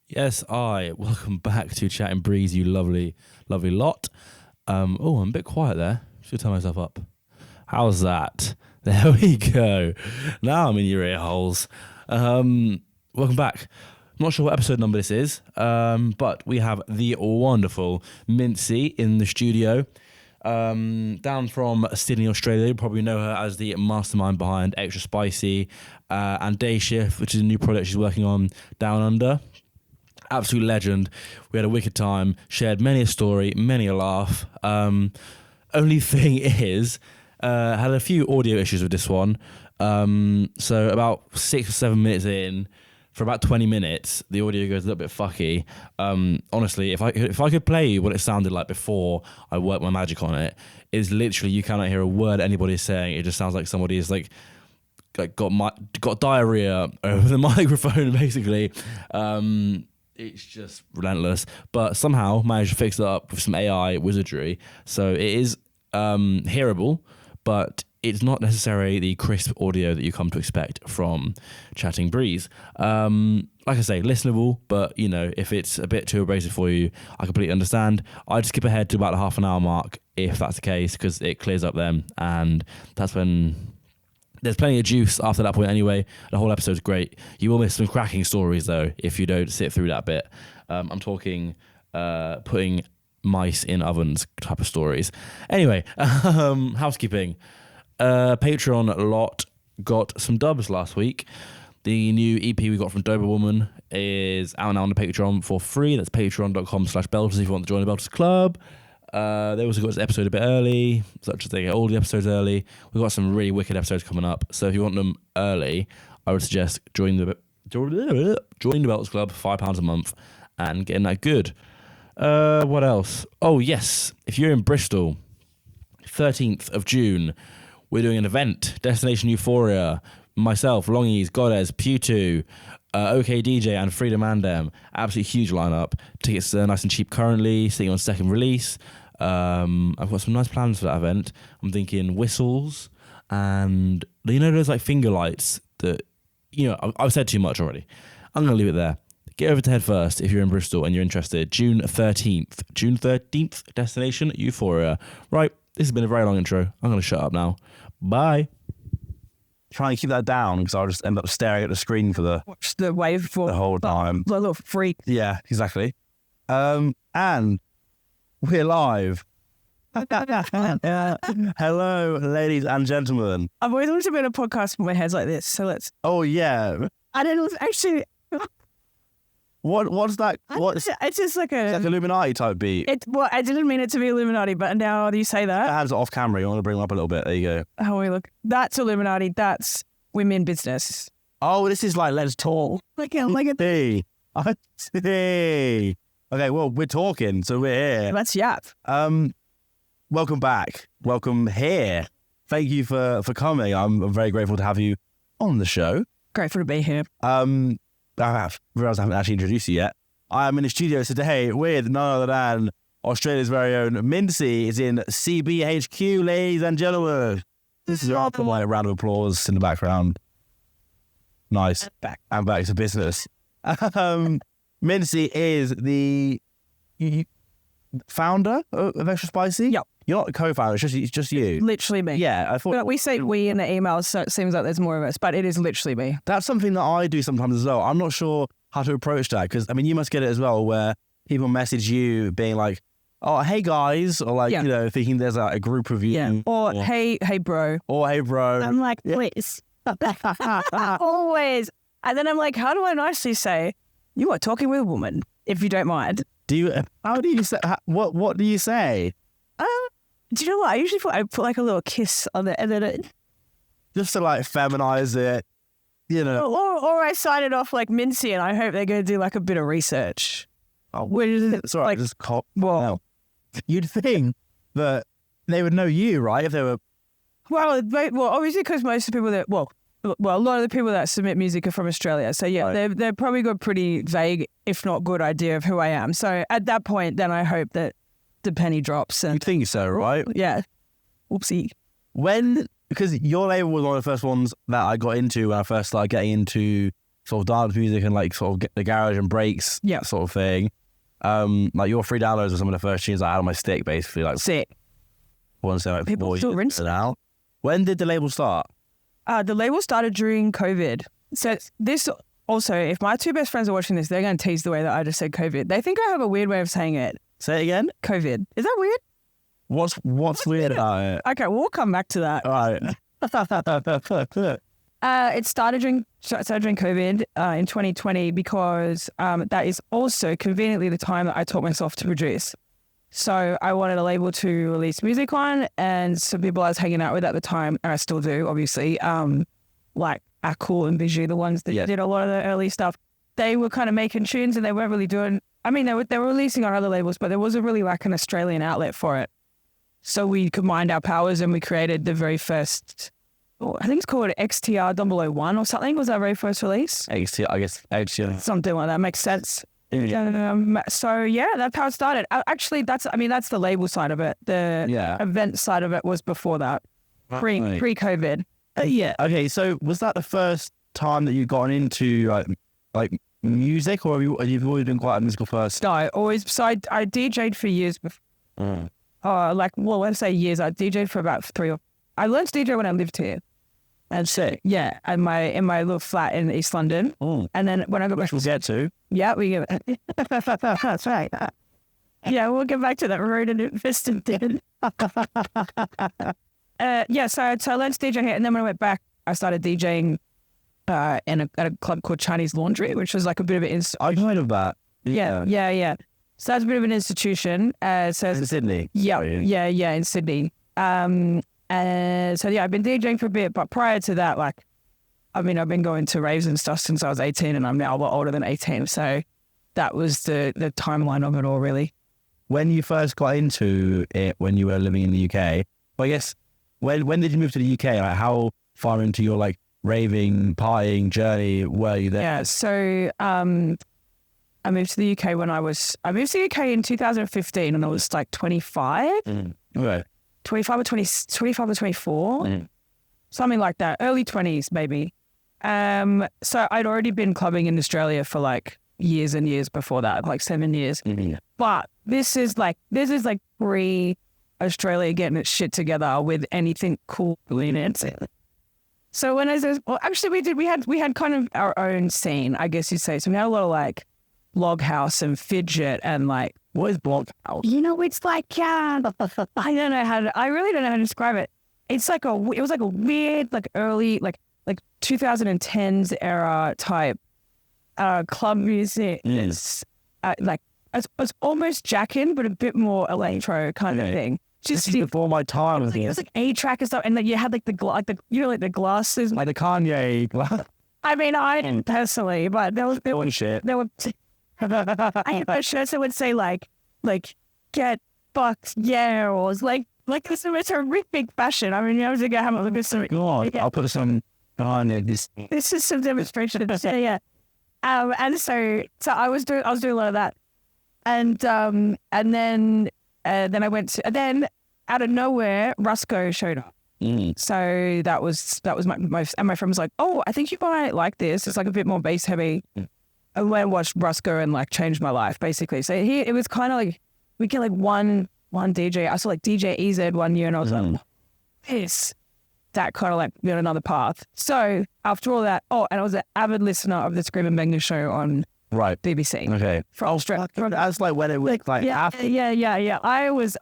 Yes, welcome back to Chat and Breeze, you lovely, lovely lot. I'm a bit quiet there. Should turn myself up. How's that? There we go. Now I'm in your ear holes. Welcome back. I'm not sure what episode number this is, but we have the wonderful Mincy in the studio. Down from Sydney, Australia. You probably know her as the mastermind behind Extra Spicy and Dayshift, which is a new project she's working on down under. Absolute legend. We had a wicked time, shared many a story, many a laugh. Only thing is, had a few audio issues with this one. So about 6 or 7 minutes in, for about 20 minutes, the audio goes a little bit fucky. Honestly, if I could play you what it sounded like before I worked my magic on it, it's literally, you cannot hear a word anybody is saying. It just sounds like somebody is like got diarrhea over the microphone, basically. It's just relentless, but somehow managed to fix it up with some AI wizardry. So it is hearable, but it's not necessarily the crisp audio that you come to expect from Chatting Breeze. Like I say, listenable, but you know, if it's a bit too abrasive for you, I completely understand. I'd skip ahead to about the half an hour mark if that's the case, because it clears up then, and that's when there's plenty of juice after that point anyway. The whole episode's great. You will miss some cracking stories though if you don't sit through that bit. I'm talking putting mice in ovens type of stories. Anyway, housekeeping. Patreon lot got some dubs last week. The new EP we got from Dober Woman is out now on the Patreon for free. That's patreon.com/Belters if you want to join the Belters Club. They also got this episode a bit early, such as they get all the episodes early. We've got some really wicked episodes coming up, so if you want them early, I would suggest join the Belters Club, £5 a month, and getting that good. What else? Oh yes, if you're in Bristol, 13th of June, we're doing an event, Destination Euphoria. Myself, Longies, Goddess, Pewtwo, OK DJ, and Freedom Andem. Absolutely huge lineup. Tickets are nice and cheap currently, sitting on second release. I've got some nice plans for that event. I'm thinking whistles and, you know, those like finger lights that, you know, I've said too much already. I'm going to leave it there. Get over to Head First if you're in Bristol and you're interested. June 13th, Destination Euphoria. Right, this has been a very long intro. I'm going to shut up now. Bye. Try and keep that down because I'll just end up staring at the screen for the whole time. The little freak. Yeah, exactly. And we're live. Hello, ladies and gentlemen. I've always wanted to be on a podcast with my head's like this, so let's. Oh yeah. I don't know. Actually, what's that? It's just like It's like Illuminati type beat. Well, I didn't mean it to be Illuminati, but now you say that. Hands off camera. You want to bring them up a little bit? There you go. How we look. That's Illuminati. That's women business. Oh, this is like let's talk. Like a. Hey. I see. Okay, well, we're talking, so we're here. Let's yap. Welcome back. Welcome here. Thank you for coming. I'm very grateful to have you on the show. Grateful to be here. I realised I haven't actually introduced you yet. I am in the studio today with none other than Australia's very own Mincy is in CBHQ, ladies and gentlemen. This is a round of applause in the background. Nice. And back to business. Mincy is the founder of Extra Spicy? Yep. You're not the co-founder, it's just you. Literally me. Yeah, I thought... But we say we in the emails, so it seems like there's more of us, but it is literally me. That's something that I do sometimes as well. I'm not sure how to approach that, because, I mean, you must get it as well, where people message you being like, oh, hey guys, or like, you know, thinking there's a group of you. Yeah. Or hey bro. Or hey bro. I'm like, please. Always. And then I'm like, how do I nicely say, you are talking with a woman, if you don't mind. How do you say, what do you say? Do you know what? I usually put like a little kiss on it and then just to like feminize it, you know. Or I sign it off like Mincy and I hope they're going to do like a bit of research. It's all right, like, just cop. Well, you'd think that they would know you, right? If they were... Well, obviously because most of the people that... Well, a lot of the people that submit music are from Australia. So yeah, right. They've probably got a pretty vague, if not good idea of who I am. So at that point, then I hope that the penny drops. And you think so, right? Yeah. Oopsie. Because your label was one of the first ones that I got into when I first started getting into sort of dance music and like sort of get the garage and breaks sort of thing. Like your 3 downloads are some of the first tunes I had on my stick, basically. Like sick. One say like People 4 still years rinse now. When did the label start? The label started during COVID. So this also, if my 2 best friends are watching this, they're going to tease the way that I just said COVID. They think I have a weird way of saying it. Say it again. COVID. Is that weird? What's weird about it? Okay, we'll come back to that. All right. It started during COVID in 2020 because that is also conveniently the time that I taught myself to produce. So I wanted a label to release music on, and some people I was hanging out with at the time, and I still do, obviously, like Akul and Bijou, the ones that did a lot of the early stuff. They were kind of making tunes, and they weren't really doing. I mean, they were releasing on other labels, but there wasn't really like an Australian outlet for it. So we combined our powers, and we created the very first. I think it's called XTR 001 or something. Was our very first release? XTR, I guess. XTR. Something like that makes sense. So yeah, that's how it started. Actually, that's the label side of it. The event side of it was before that, pre-COVID. Yeah. Okay. So was that the first time that you've gotten into like music, or have you always been quite a musical person? No, always. So I DJ'd for years before. Let's say years. I DJ'd for about 3 or. I learned to DJ when I lived here. And sick. Yeah, in my little flat in East London. And then when I got back, we'll get to. Yeah, we get. That's right. Yeah, we'll get back to that road and invested in. So I learned to DJ here, and then when I went back, I started DJing at a club called Chinese Laundry, which was like a bit of an. I've heard of that. Yeah. So that's a bit of an institution. In Sydney. Yeah, in Sydney. I've been DJing for a bit, but prior to that, I've been going to raves and stuff since I was 18, and I'm now a lot older than 18. So that was the timeline of it all, really. When you first got into it, when you were living in the UK, well, I guess, when did you move to the UK? Like, how far into your like raving, partying journey were you there? Yeah, so I moved to the UK I moved to the UK in 2015, and I was like 25. Okay. 25 or 24, something like that, early 20s maybe. So I'd already been clubbing in Australia for like years and years before that, like 7 years. But this is like pre-Australia getting its shit together with anything cool in it. So when I said, well, actually we had kind of our own scene, I guess you'd say. So we had a lot of like log house and fidget and like. What is blog house? It's like I really don't know how to describe it. It's like it was like a weird, like early, like 2010s era type club music. It's it's almost jackin', but a bit more electro kind of thing. Just before my time. It was like A-track and stuff, and then you had like the glasses, like the Kanye glass. I mean, I didn't personally, but there were I had shirts that would say like get fucked, yeah, or like this is horrific fashion. I mean, I was gonna have a look at some. God, I'll put some on it. This is some demonstration. Yeah. And so I was doing a lot of that, and then I went to, and then out of nowhere, Rusko showed up. So that was my and my friend was like, oh, I think you might like this. It's like a bit more bass heavy. I went and watched Rusko and like changed my life basically. So it was kind of like we get like one DJ. I saw like DJ EZ one year, and I was like, that kind of like me on another path. So after all that, and I was an avid listener of the Scream and Bang show on BBC. Okay, from Australia. That's like when it was like after. Yeah. I was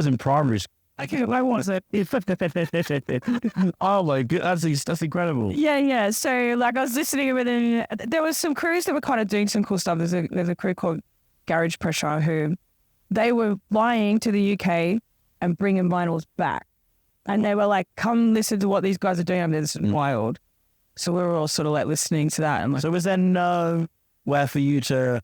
in primary school. I wasn't. Oh my god, that's incredible. Yeah. So like I was listening with it. There was some crews that were kind of doing some cool stuff. There's a crew called Garage Pressure who they were flying to the UK and bringing vinyls back, and they were like, "Come listen to what these guys are doing." I mean, this is wild. So we were all sort of like listening to that. And like, so was there nowhere for you to,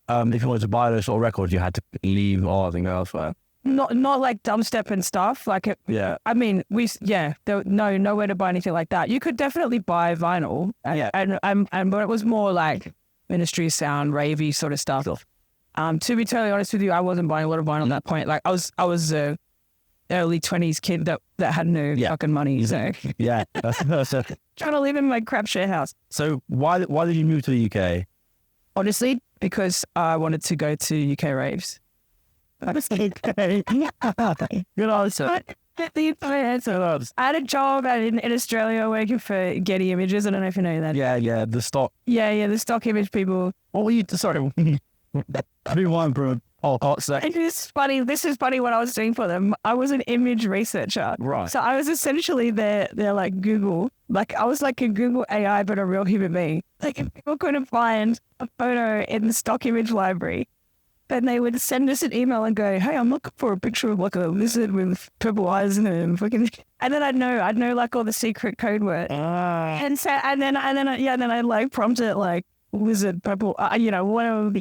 if you wanted to buy those sort of records, you had to leave or go elsewhere? Not like dubstep and stuff. Like it, yeah. I mean, there nowhere to buy anything like that. You could definitely buy vinyl, but it was more like Ministry of Sound, ravey sort of stuff. To be totally honest with you, I wasn't buying a lot of vinyl at that point. Like I was early 20s kid that had no fucking money. So Yeah. That's trying to live in my crap share house. So why did you move to the UK? Honestly, because I wanted to go to UK raves. Good answer. I had a job in Australia working for Gettin Images. I don't know if you know that. Yeah, the stock. Yeah, the stock image people. What were you? Sorry, rewind, bro. It is funny. This is funny what I was doing for them. I was an image researcher. Right. So I was essentially their like Google. Like I was like a Google AI, but a real human being. Like if people couldn't find a photo in the stock image library, then they would send us an email and go, "Hey, I'm looking for a picture of like a lizard with purple eyes and fucking." And then I'd know like all the secret code words. And then I like prompted like lizard purple, whatever.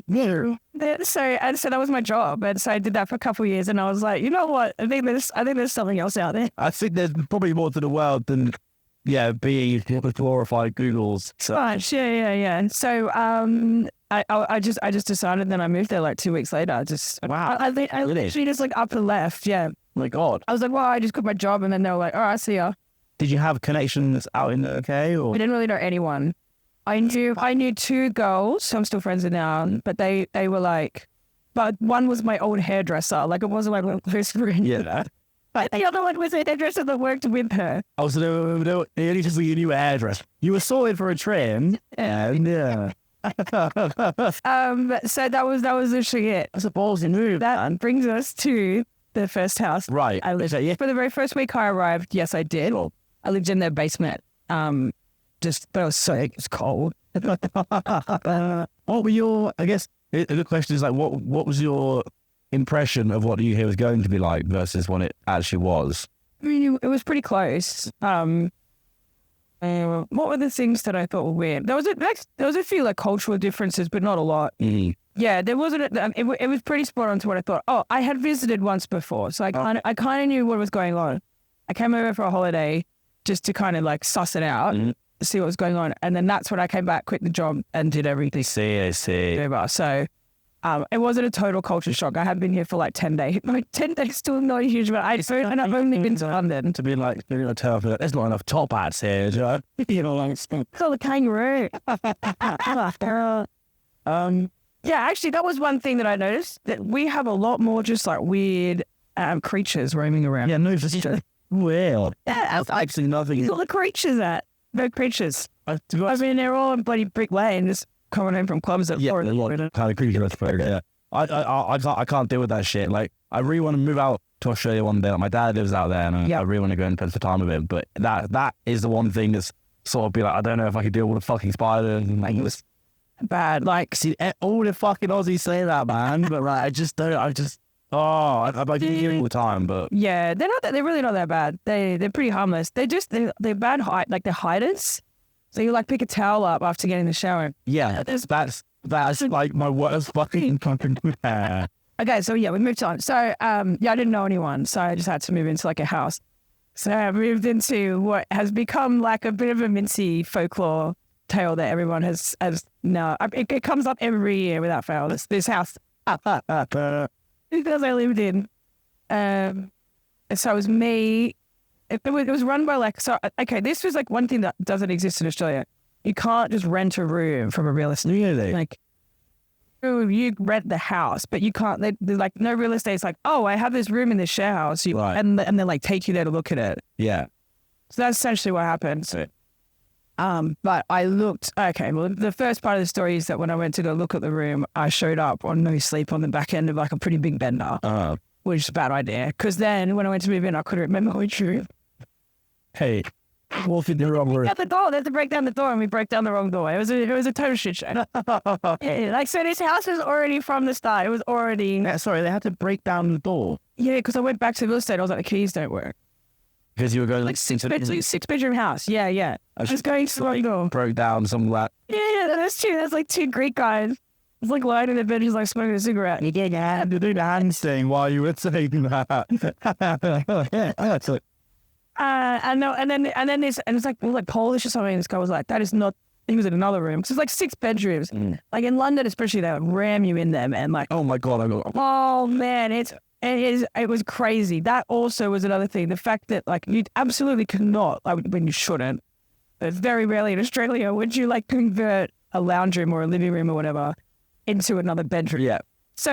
So that was my job, and so I did that for a couple of years, and I was like, you know what? I think there's something else out there. I think there's probably more to the world than being glorified Googles. So. Right, yeah. So I just decided. Then I moved there like 2 weeks later. I literally just like up and left. Yeah. Oh my God. I was like, well, I just quit my job, and then they were like, all right, see ya. Did you have connections out in the UK or? I didn't really know anyone. I knew 2 girls who I'm still friends with now, but they were like, but one was my old hairdresser. Like it wasn't my close friend. Yeah. But the other one was a hairdresser that worked with her. Oh, so they only just you knew a hairdresser. You were sorted for a trim. Yeah. So that was literally it. That's a ballsy move. That brings us to the first house. Right. I lived for the very first week I arrived. Yes, I did. I lived in their basement. But it was cold. What were your? I guess the question is like, what was your impression of what the UK was going to be like versus what it actually was? I mean, it was pretty close. What were the things that I thought were weird? There was a few like cultural differences, but not a lot. Mm. Yeah, there wasn't. It was pretty spot on to what I thought. Oh, I had visited once before, so I kind of knew what was going on. I came over for a holiday just to kind of like suss it out, see what was going on, and then that's when I came back, quit the job, and did everything. I see. So. It wasn't a total culture shock. I had been here for like 10 days. Like 10 days still not a huge amount. I've only been to London. To be like, there's not enough top hats here, you know? Call the kangaroo. Yeah, actually, that was one thing that I noticed, that we have a lot more just like weird creatures roaming around. Yeah, no, just well. Yeah, actually nothing. all the creatures that. No creatures. I mean, they're all in bloody brick lane, just coming home from clubs at 4 in the morning. Kind of creepy. Yeah. I can't deal with that shit. Like, I really want to move out to Australia one day. Like, my dad lives out there, and I really want to go and spend some time with him. But that is the one thing that's sort of be like, I don't know if I could deal with the fucking spiders and like this bad. Like, see, all the fucking Aussies say that, man. But like, I just don't. I hear it all the time. But yeah, they're really not that bad. They're pretty harmless. They're bad height. Like they're hiders. So you like pick a towel up after getting in the shower. Yeah, that's like my worst fucking Okay, so yeah, we moved on. So I didn't know anyone, so I just had to move into like a house. So I moved into what has become like a bit of a Mincy folklore tale that everyone has now. It comes up every year without fail. This house because I lived in. So it was me. It was run by like, so, okay, this was like one thing that doesn't exist in Australia. You can't just rent a room from a real estate. Really? Like, you rent the house, but you can't, they're like, no real estate. It's like, oh, I have this room in this share house. Right. And they like take you there to look at it. Yeah. So that's essentially what happened. But I looked, okay, well, the first part of the story is that when I went to go look at the room, I showed up on no sleep on the back end of like a pretty big bender, which is a bad idea. Because then when I went to move in, I couldn't remember which room. Hey, wolf in the wrong room. At the door, they had to break down the door, and we broke down the wrong door. It was a total shit show. Yeah, like, so this house was already from the start. It was already. Yeah, sorry, they had to break down the door. Yeah, because I went back to real estate. I was like, the keys don't work. Because you were going like six bedroom house. Yeah. I was going to the wrong door. Broke down some of that. Yeah, that's true. That's like 2 Greek guys. It's like lying in the bed, just like smoking a cigarette. You had to do the hand thing while you were saying that. And then this, and it's like, well, like Polish or something. This guy was like, that is not. He was in another room. So it's like 6 bedrooms. Like in London, especially, they would ram you in there, man. Like, oh my god, oh man, it's It was crazy. That also was another thing. The fact that like you absolutely could not, like when you shouldn't, but very rarely in Australia would you like convert a lounge room or a living room or whatever into another bedroom. Yeah. So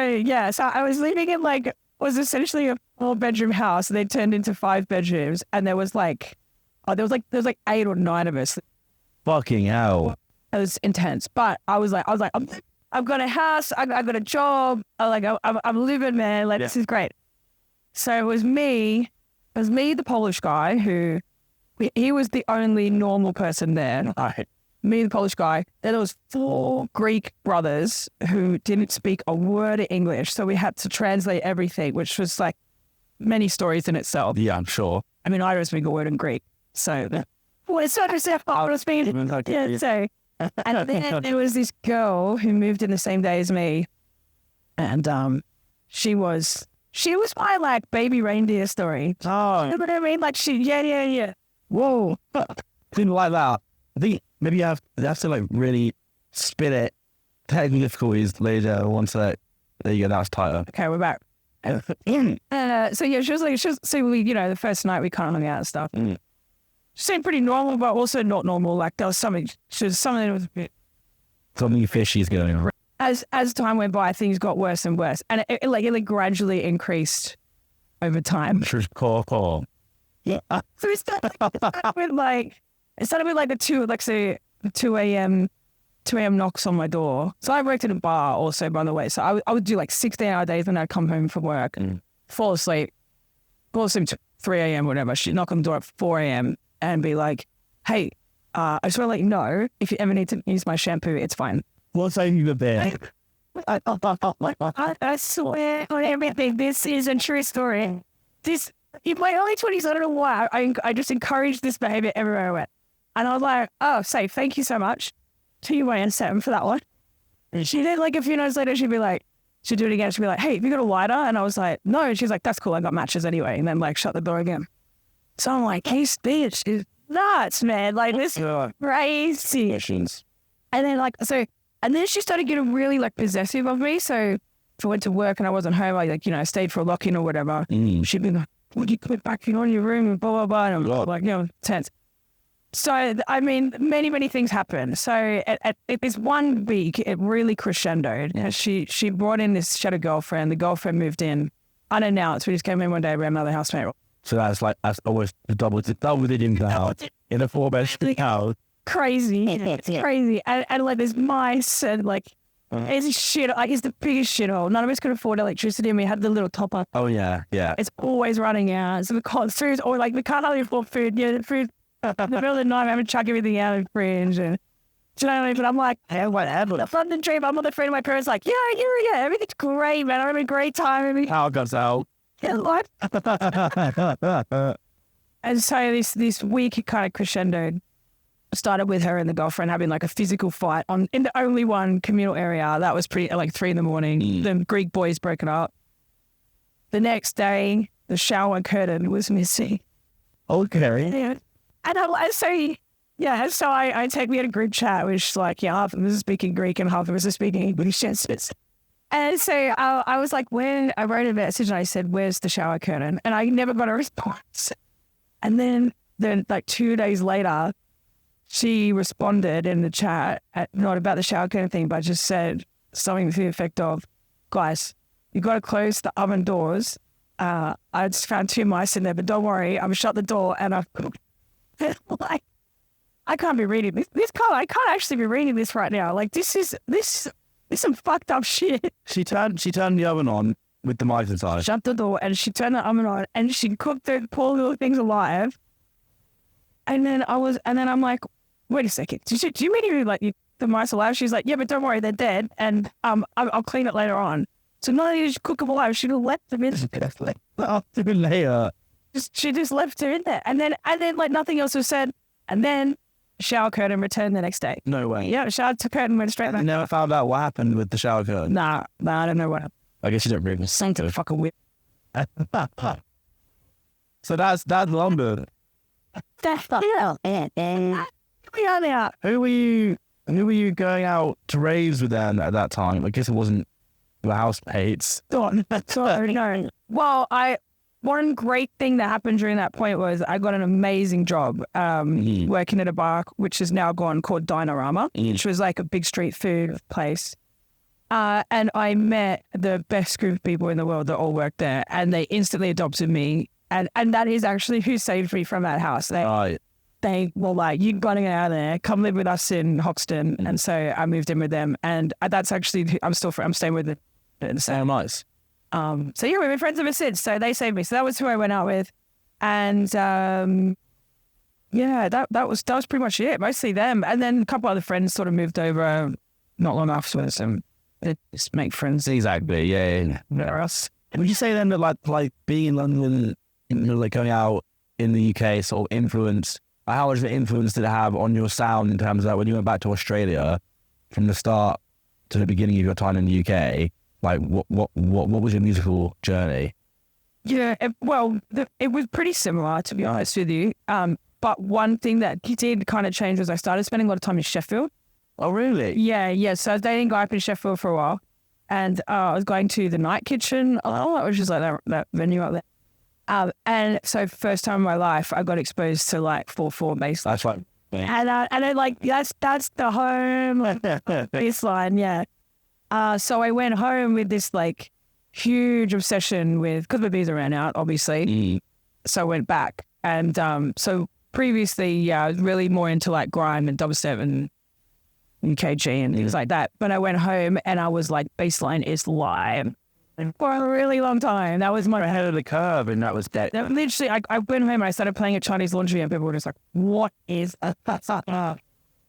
I was living in like was essentially a 4-bedroom house. They turned into 5 bedrooms, and there was like 8 or 9 of us. Fucking hell. It was intense, but I was like, I've got a house, I got a job, I'm living, man. Like this is great. So it was me, the Polish guy who, he was the only normal person there. Right. Me, the Polish guy. Then there was 4 Greek brothers who didn't speak a word of English, so we had to translate everything, which was like many stories in itself. Yeah, I'm sure. I mean, I don't speak a word in Greek, so well, it's not just I was speaking. Yeah, so. And then there was this girl who moved in the same day as me, and she was my like baby reindeer story. Oh, You know what I mean? Like yeah. whoa. Didn't like that. I think maybe you have to like really spin it. Technical difficulties later once that there you go, that's tighter. Okay, we're back. So yeah, she was so we, the first night we kind of hung out and stuff. She seemed pretty normal, but also not normal. Like there was something that was a bit. Something fishy is going on. As time went by, things got worse and worse, and it gradually increased over time. Cool. Yeah. So it started with like the 2 a.m. knocks on my door. So I worked in a bar also, by the way. So I would do like 16-hour days when I'd come home from work, fall asleep to 3 a.m. whatever. She'd knock on the door at 4 a.m. and be like, "Hey, I just want to let you know if you ever need to use my shampoo, it's fine." What's saying you there? I swear on everything, this is a true story. This, in my early 20s, I don't know why, I just encouraged this behavior everywhere I went. And I was like, oh, say, thank you so much to you, Wayne, Sam, for that one. And she did, like, a few nights later, she'd do it again. She'd be like, hey, have you got a lighter? And I was like, no. And she's like, that's cool, I got matches anyway. And then, like, shut the door again. So I'm like, hey, bitch is nuts, man. Like, this is crazy. And then, like, and then she started getting really, like, possessive of me. So if I went to work and I wasn't home, I, like, stayed for a lock-in or whatever. She'd be like, would you come back in on your room and blah, blah, blah. And I'm like, tense. So, I mean, many, many things happened. So at this one week, it really crescendoed. Yeah. She brought in this shadow girlfriend. The girlfriend moved in unannounced. We just came in one day, we had another housemate. So that's almost double the house in a 4-bedroom house. Crazy. It's crazy. And like there's mice and like it's shit. Like it's the biggest shithole. None of us could afford electricity and we had the little top up. Oh yeah. It's always running out. So we can't food or like we can't hardly afford food. Yeah, the food in the middle of the night, I'm having to chuck everything out of the fridge. And do you know what I mean? But I'm like, hey, whatever. The London dream. I'm with a friend of my parents like, yeah, everything's great, man. I'm having a great time. How goes out? Yeah, life. And so this week it kind of crescendoed. Started with her and the girlfriend having like a physical fight in the only one communal area. That was pretty like 3 a.m. The Greek boys broken up. The next day, the shower curtain was missing. Okay. Yeah. And we had a group chat, which like, half of us are speaking Greek and half of us are speaking English. And so I was like, I wrote a message and I said, where's the shower curtain? And I never got a response. And then like 2 days later, she responded in the chat, not about the shower curtain thing, but just said something to the effect of, guys, you got to close the oven doors. I just found 2 mice in there, but don't worry, I've shut the door and I've cooked. Like, I can't be reading this. I can't actually be reading this right now. Like, this is some fucked up shit. She turned the oven on with the mice inside. Shut the door and she turned the oven on and she cooked the poor little things alive. And then I'm like, wait a second. Do you mean you like the mice alive? She's like, yeah, but don't worry, they're dead, and I'll clean it later on. So not only did she cook them alive, she left them in. Later. She just left her in there, and then like nothing else was said, and then shower curtain returned the next day. No way. Yeah, shower curtain went straight back. You never found out what happened with the shower curtain? Nah, I don't know what happened. I guess you don't really. Saint of the fucking whip. So that's London. We are now. Who were you going out to raves with then at that time? I guess it wasn't your housemates. No. Well, one great thing that happened during that point was I got an amazing job working at a bar, which is now gone, called Dinorama, which was like a big street food place. And I met the best group of people in the world that all worked there, and they instantly adopted me. And that is actually who saved me from that house. They were like, "You got to get out of there. Come live with us in Hoxton." And so I moved in with them, and that's actually I'm staying with them. So nice. So yeah, we've been friends ever since. So they saved me. So that was who I went out with, and yeah, that was pretty much it. Mostly them, and then a couple other friends sort of moved over not long afterwards, and they just make friends. Exactly. Yeah. Where else? Would you say then that like being in London, like going out in the UK, sort of influenced? How much of an influence did it have on your sound in terms of that when you went back to Australia, from the start to the beginning of your time in the UK? Like, what was your musical journey? Yeah, it was pretty similar, to be honest with you. But one thing that did kind of change was I started spending a lot of time in Sheffield. Oh, really? Yeah. So I was dating a guy up in Sheffield for a while, and I was going to the Night Kitchen, which is like that venue up there. And so first time in my life, I got exposed to like 4/4 bass. That's right. And I like that's the home bass line, yeah. So I went home with this like huge obsession because my visa ran out, obviously. So I went back, and so previously, I was really more into like grime and dubstep and UKG and things like that. But I went home and I was like, bassline is live. And for a really long time, that was my ahead of the curve, and that was dead. Literally, I went home and I started playing at Chinese Laundry, and people were just like, "What is that?"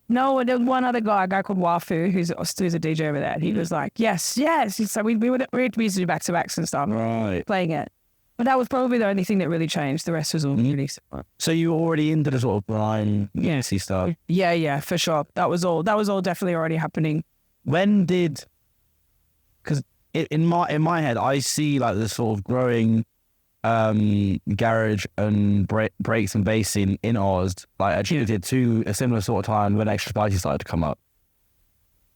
No, there was one other guy, a guy called Wafu, who's a DJ over there. And he was like, "Yes." So we used to do back to backs and stuff, right? Playing it, but that was probably the only thing that really changed. The rest was all really similar. So you were already into the sort of blind Mincy stuff. Yeah, for sure. That was all definitely already happening. When did? Because in my head, I see like the sort of growing garage and breaks and bass in Oz, like attributed to a similar sort of time when Extra Spicy started to come up.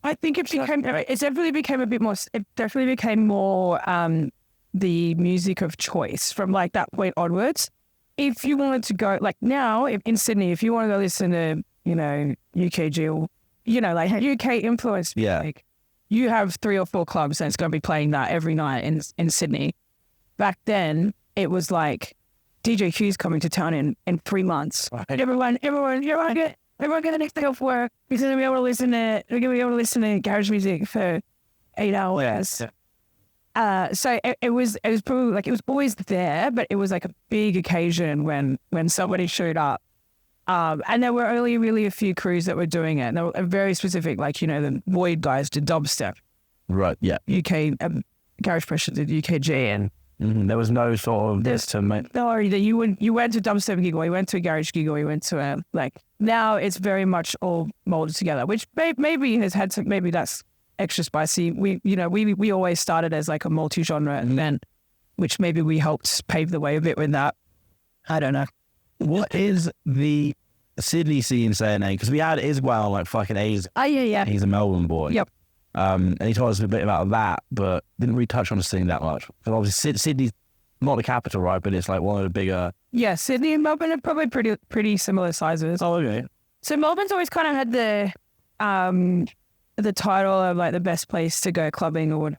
I think it definitely became more the music of choice from like that point onwards. If you wanted to go like now in Sydney, if you want to go listen to UKG or like UK influenced music, you have 3 or 4 clubs and it's going to be playing that every night in Sydney. Back then, it was like DJ Q's coming to town in 3 months. Right. Everyone get the next day off work. We're going to be able to listen to garage music for 8 hours. Yeah. So it was probably like it was always there, but it was like a big occasion when somebody showed up. And there were only really a few crews that were doing it. And they were very specific, like, the Void guys did dubstep. Right, yeah. UK, Garage Pressure did UKG. And there was no sort of this to make... No, you went to dubstep gig or you went to a garage gig or you went to now it's very much all molded together, which maybe has had some, maybe that's extra spicy. We always started as like a multi-genre event, which maybe we helped pave the way a bit with that. I don't know. What is the Sydney scene saying? Because we had Iswell, like fucking A's. Oh, yeah. He's a Melbourne boy. Yep. And he told us a bit about that, but didn't really touch on the scene that much. Because obviously Sydney's not the capital, right? But it's like one of the bigger... Yeah, Sydney and Melbourne are probably pretty similar sizes. Oh, okay. So Melbourne's always kind of had the title of like the best place to go clubbing or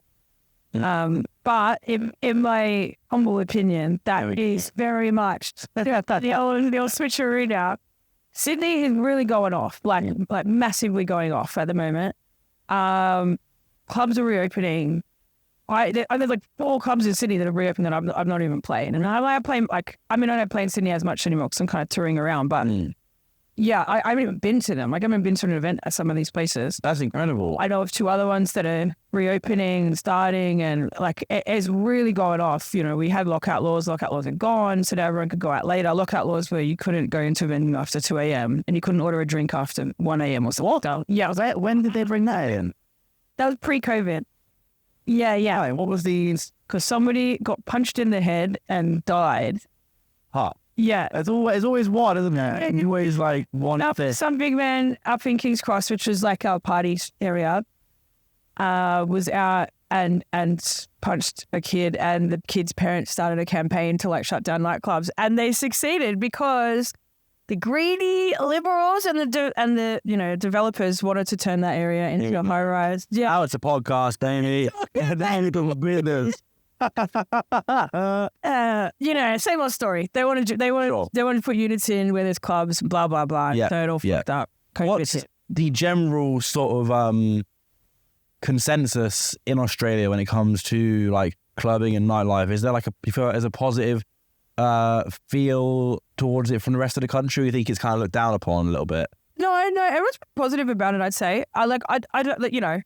but in my humble opinion, that is very much the old switcheroo now. Sydney is really going off, like massively going off at the moment. Clubs are reopening. There's like 4 clubs in Sydney that are reopening that I'm not even playing. And I play I don't play in Sydney as much anymore because I'm kind of touring around. But yeah, I haven't even been to them. Like I haven't been to an event at some of these places. That's incredible. I know of 2 other ones that are reopening and starting, and like it's really going off. We had lockout laws. Lockout laws are gone, so now everyone could go out later. Lockout laws where you couldn't go into a venue after 2 a.m. and you couldn't order a drink after 1 a.m. or something. Yeah, I was like, when did they bring that in? That was pre-COVID. Yeah. What was these? Because somebody got punched in the head and died. Huh. Yeah. It's always one, isn't it? And you always like want this. Some big man up in King's Cross, which is like our party area, was out and punched a kid, and the kid's parents started a campaign to like shut down nightclubs, and they succeeded because the greedy liberals and the developers wanted to turn that area into a high rise. Yeah, Now it's a podcast, Danny. Same old story. They wanted to put units in where there's clubs, blah blah blah. Yeah. So it all fucked up. What's the general sort of consensus in Australia when it comes to like clubbing and nightlife? Is there like you feel like there's a positive feel towards it from the rest of the country? You think it's kind of looked down upon a little bit? No, everyone's positive about it. I'd say. I don't.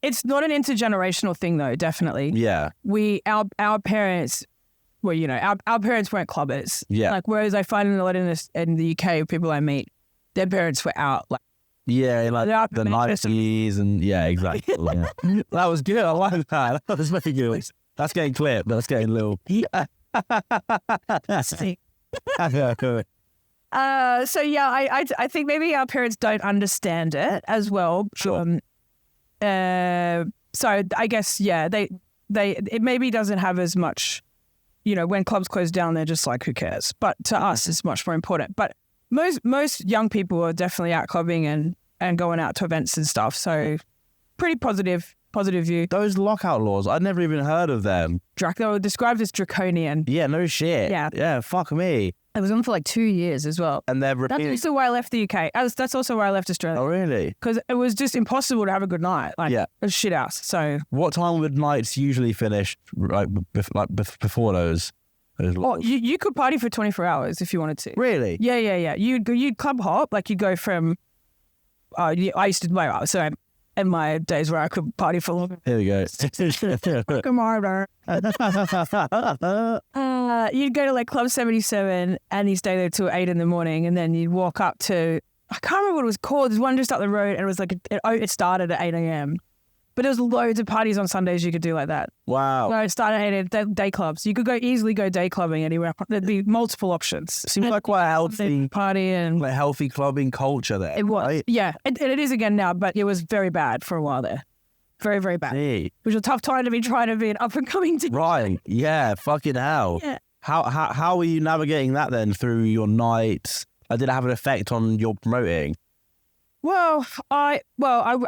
It's not an intergenerational thing though. Definitely. Yeah. Our parents. Well, our parents weren't clubbers. Yeah. Like whereas I find in a lot in the UK, people I meet, their parents were out. Like Yeah, like the 90s and yeah, exactly. Yeah. That was good. I like that. That was very good. That's getting clipped. That's getting a little. So yeah, I think maybe our parents don't understand it as well. Sure. So I guess it maybe doesn't have as much. When clubs close down, they're just like, who cares? But to us, it's much more important. But most young people are definitely out clubbing and going out to events and stuff. So pretty positive view. Those lockout laws, I'd never even heard of them. They were described as draconian. Yeah, no shit. Yeah, fuck me. It was on for like 2 years as well. And they're That's repeating. also why I left the UK. That's also why I left Australia. Oh, really? Because it was just impossible to have a good night. Like, Yeah. it was shit house. So, What time would nights usually finish? Like before those you could party for 24 hours if you wanted to. Really? Yeah. You'd club hop. Like, you'd go from, I used to, so in my days where I could party for longer. Here we go. Come on, you'd go to like Club 77 and you stay there till 8 in the morning, and then you'd walk up to, I can't remember what it was called. There's one just up the road, and it was like, it started at 8 a.m. But there was loads of parties on Sundays you could do like that. Wow. So it started at 8 a.m. Day clubs. You could easily go day clubbing anywhere. There'd be multiple options. Seems like quite a healthy, party and like healthy clubbing culture there. it was. Right? Yeah, and it is again now, but it was very bad for a while there. Very, very bad. Hey. It was a tough time to be trying to be an up and coming team. Right. Yeah. Fucking hell. Yeah. How were you navigating that then through your nights? Did it have an effect on your promoting? Well, I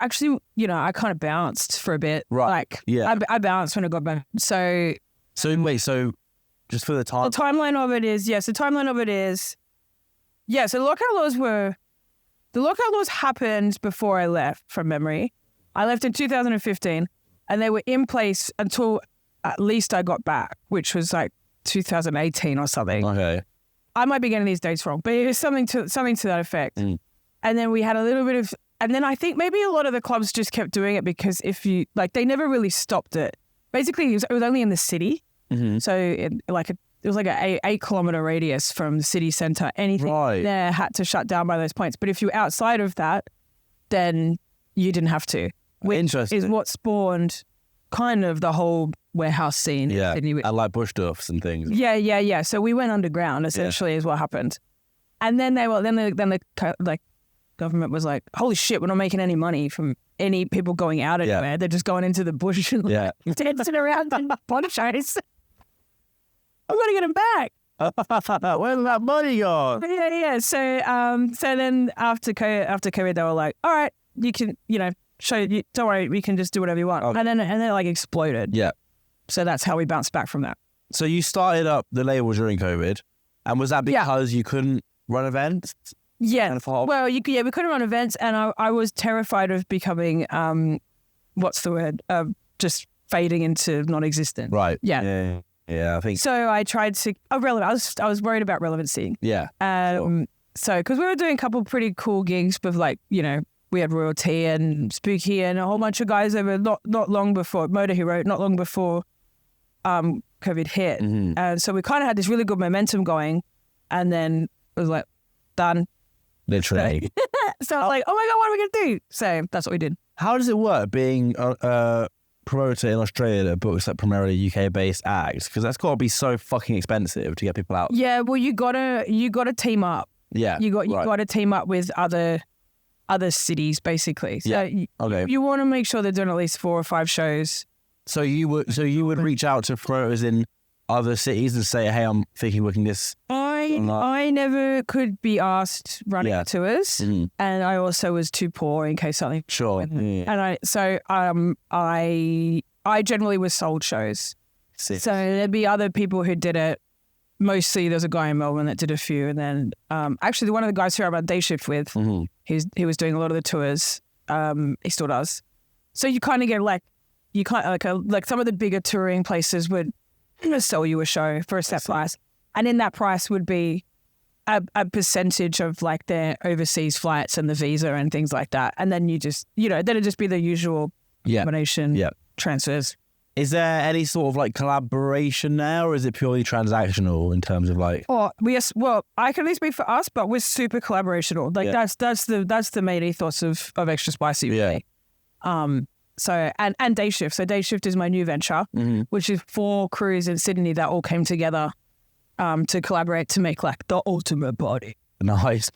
actually, I kind of bounced for a bit. Right. Like, Yeah. I bounced when I got back. So wait, so just for the time. the timeline of it is, so the lockout laws happened before I left from memory. I left in 2015 and they were in place until at least I got back, which was like 2018 or something. Okay. I might be getting these dates wrong, but it was something to that effect. Mm. And then we had a little bit of, and then I think maybe a lot of the clubs just kept doing it because they never really stopped it. Basically, it was only in the city. Mm-hmm. So it was like an 8-kilometer radius from the city centre. Anything there had to shut down by those points. But if you're outside of that, then you didn't have to. Which Interesting. is what spawned kind of the whole warehouse scene. Yeah. In Sydney. And like bush duffs and things. Yeah. So we went underground essentially is what happened. And then the government was like, holy shit, we're not making any money from any people going out anywhere. Yeah. They're just going into the bush and dancing around in ponchos. I'm going to get them back. Where's that money gone? Yeah. So then after COVID, they were like, all right, you can, don't worry, we can just do whatever you want. Okay. And then it like exploded. Yeah. So that's how we bounced back from that. So you started up the label during COVID, and was that because you couldn't run events? Yeah. Well, we couldn't run events, and I was terrified of becoming, what's the word? Just fading into non-existent. Right. Yeah. Yeah, I think. So I tried to relevant. I was worried about relevancy. Yeah. So because we were doing a couple of pretty cool gigs with we had Royalty and Spooky and a whole bunch of guys over not long before Motor Hero, not long before COVID hit. Mm-hmm. And so we kind of had this really good momentum going, and then it was like done. Literally. So I was like, oh my God, what are we going to do? So that's what we did. How does it work being a promoter in Australia that books like primarily UK-based acts? Because that's got to be so fucking expensive to get people out. Yeah, well, you gotta team up. Yeah. You got to team up with other other cities, basically. So Okay. you want to make sure they're doing at least 4 or 5 shows. So you would reach out to promoters in other cities and say, hey, I'm thinking booking this. I never could be asked running tours, and I also was too poor in case something. Sure. And I generally was sold shows. So there'd be other people who did it. Mostly there's a guy in Melbourne that did a few, and then actually one of the guys who I'm at Dayshift with, he was doing a lot of the tours. He still does. So you kind of get like some of the bigger touring places would sell you a show for a set price, and in that price would be a percentage of like their overseas flights and the visa and things like that, and then you just then it'd just be the usual combination transfers. Is there any sort of like collaboration now, or is it purely transactional in terms of like? I can only speak for us, but we're super collaborational. Like that's the main ethos of Extra Spicy. Really. So and Dayshift. So Dayshift is my new venture, which is 4 crews in Sydney that all came together to collaborate to make like the ultimate party. Nice.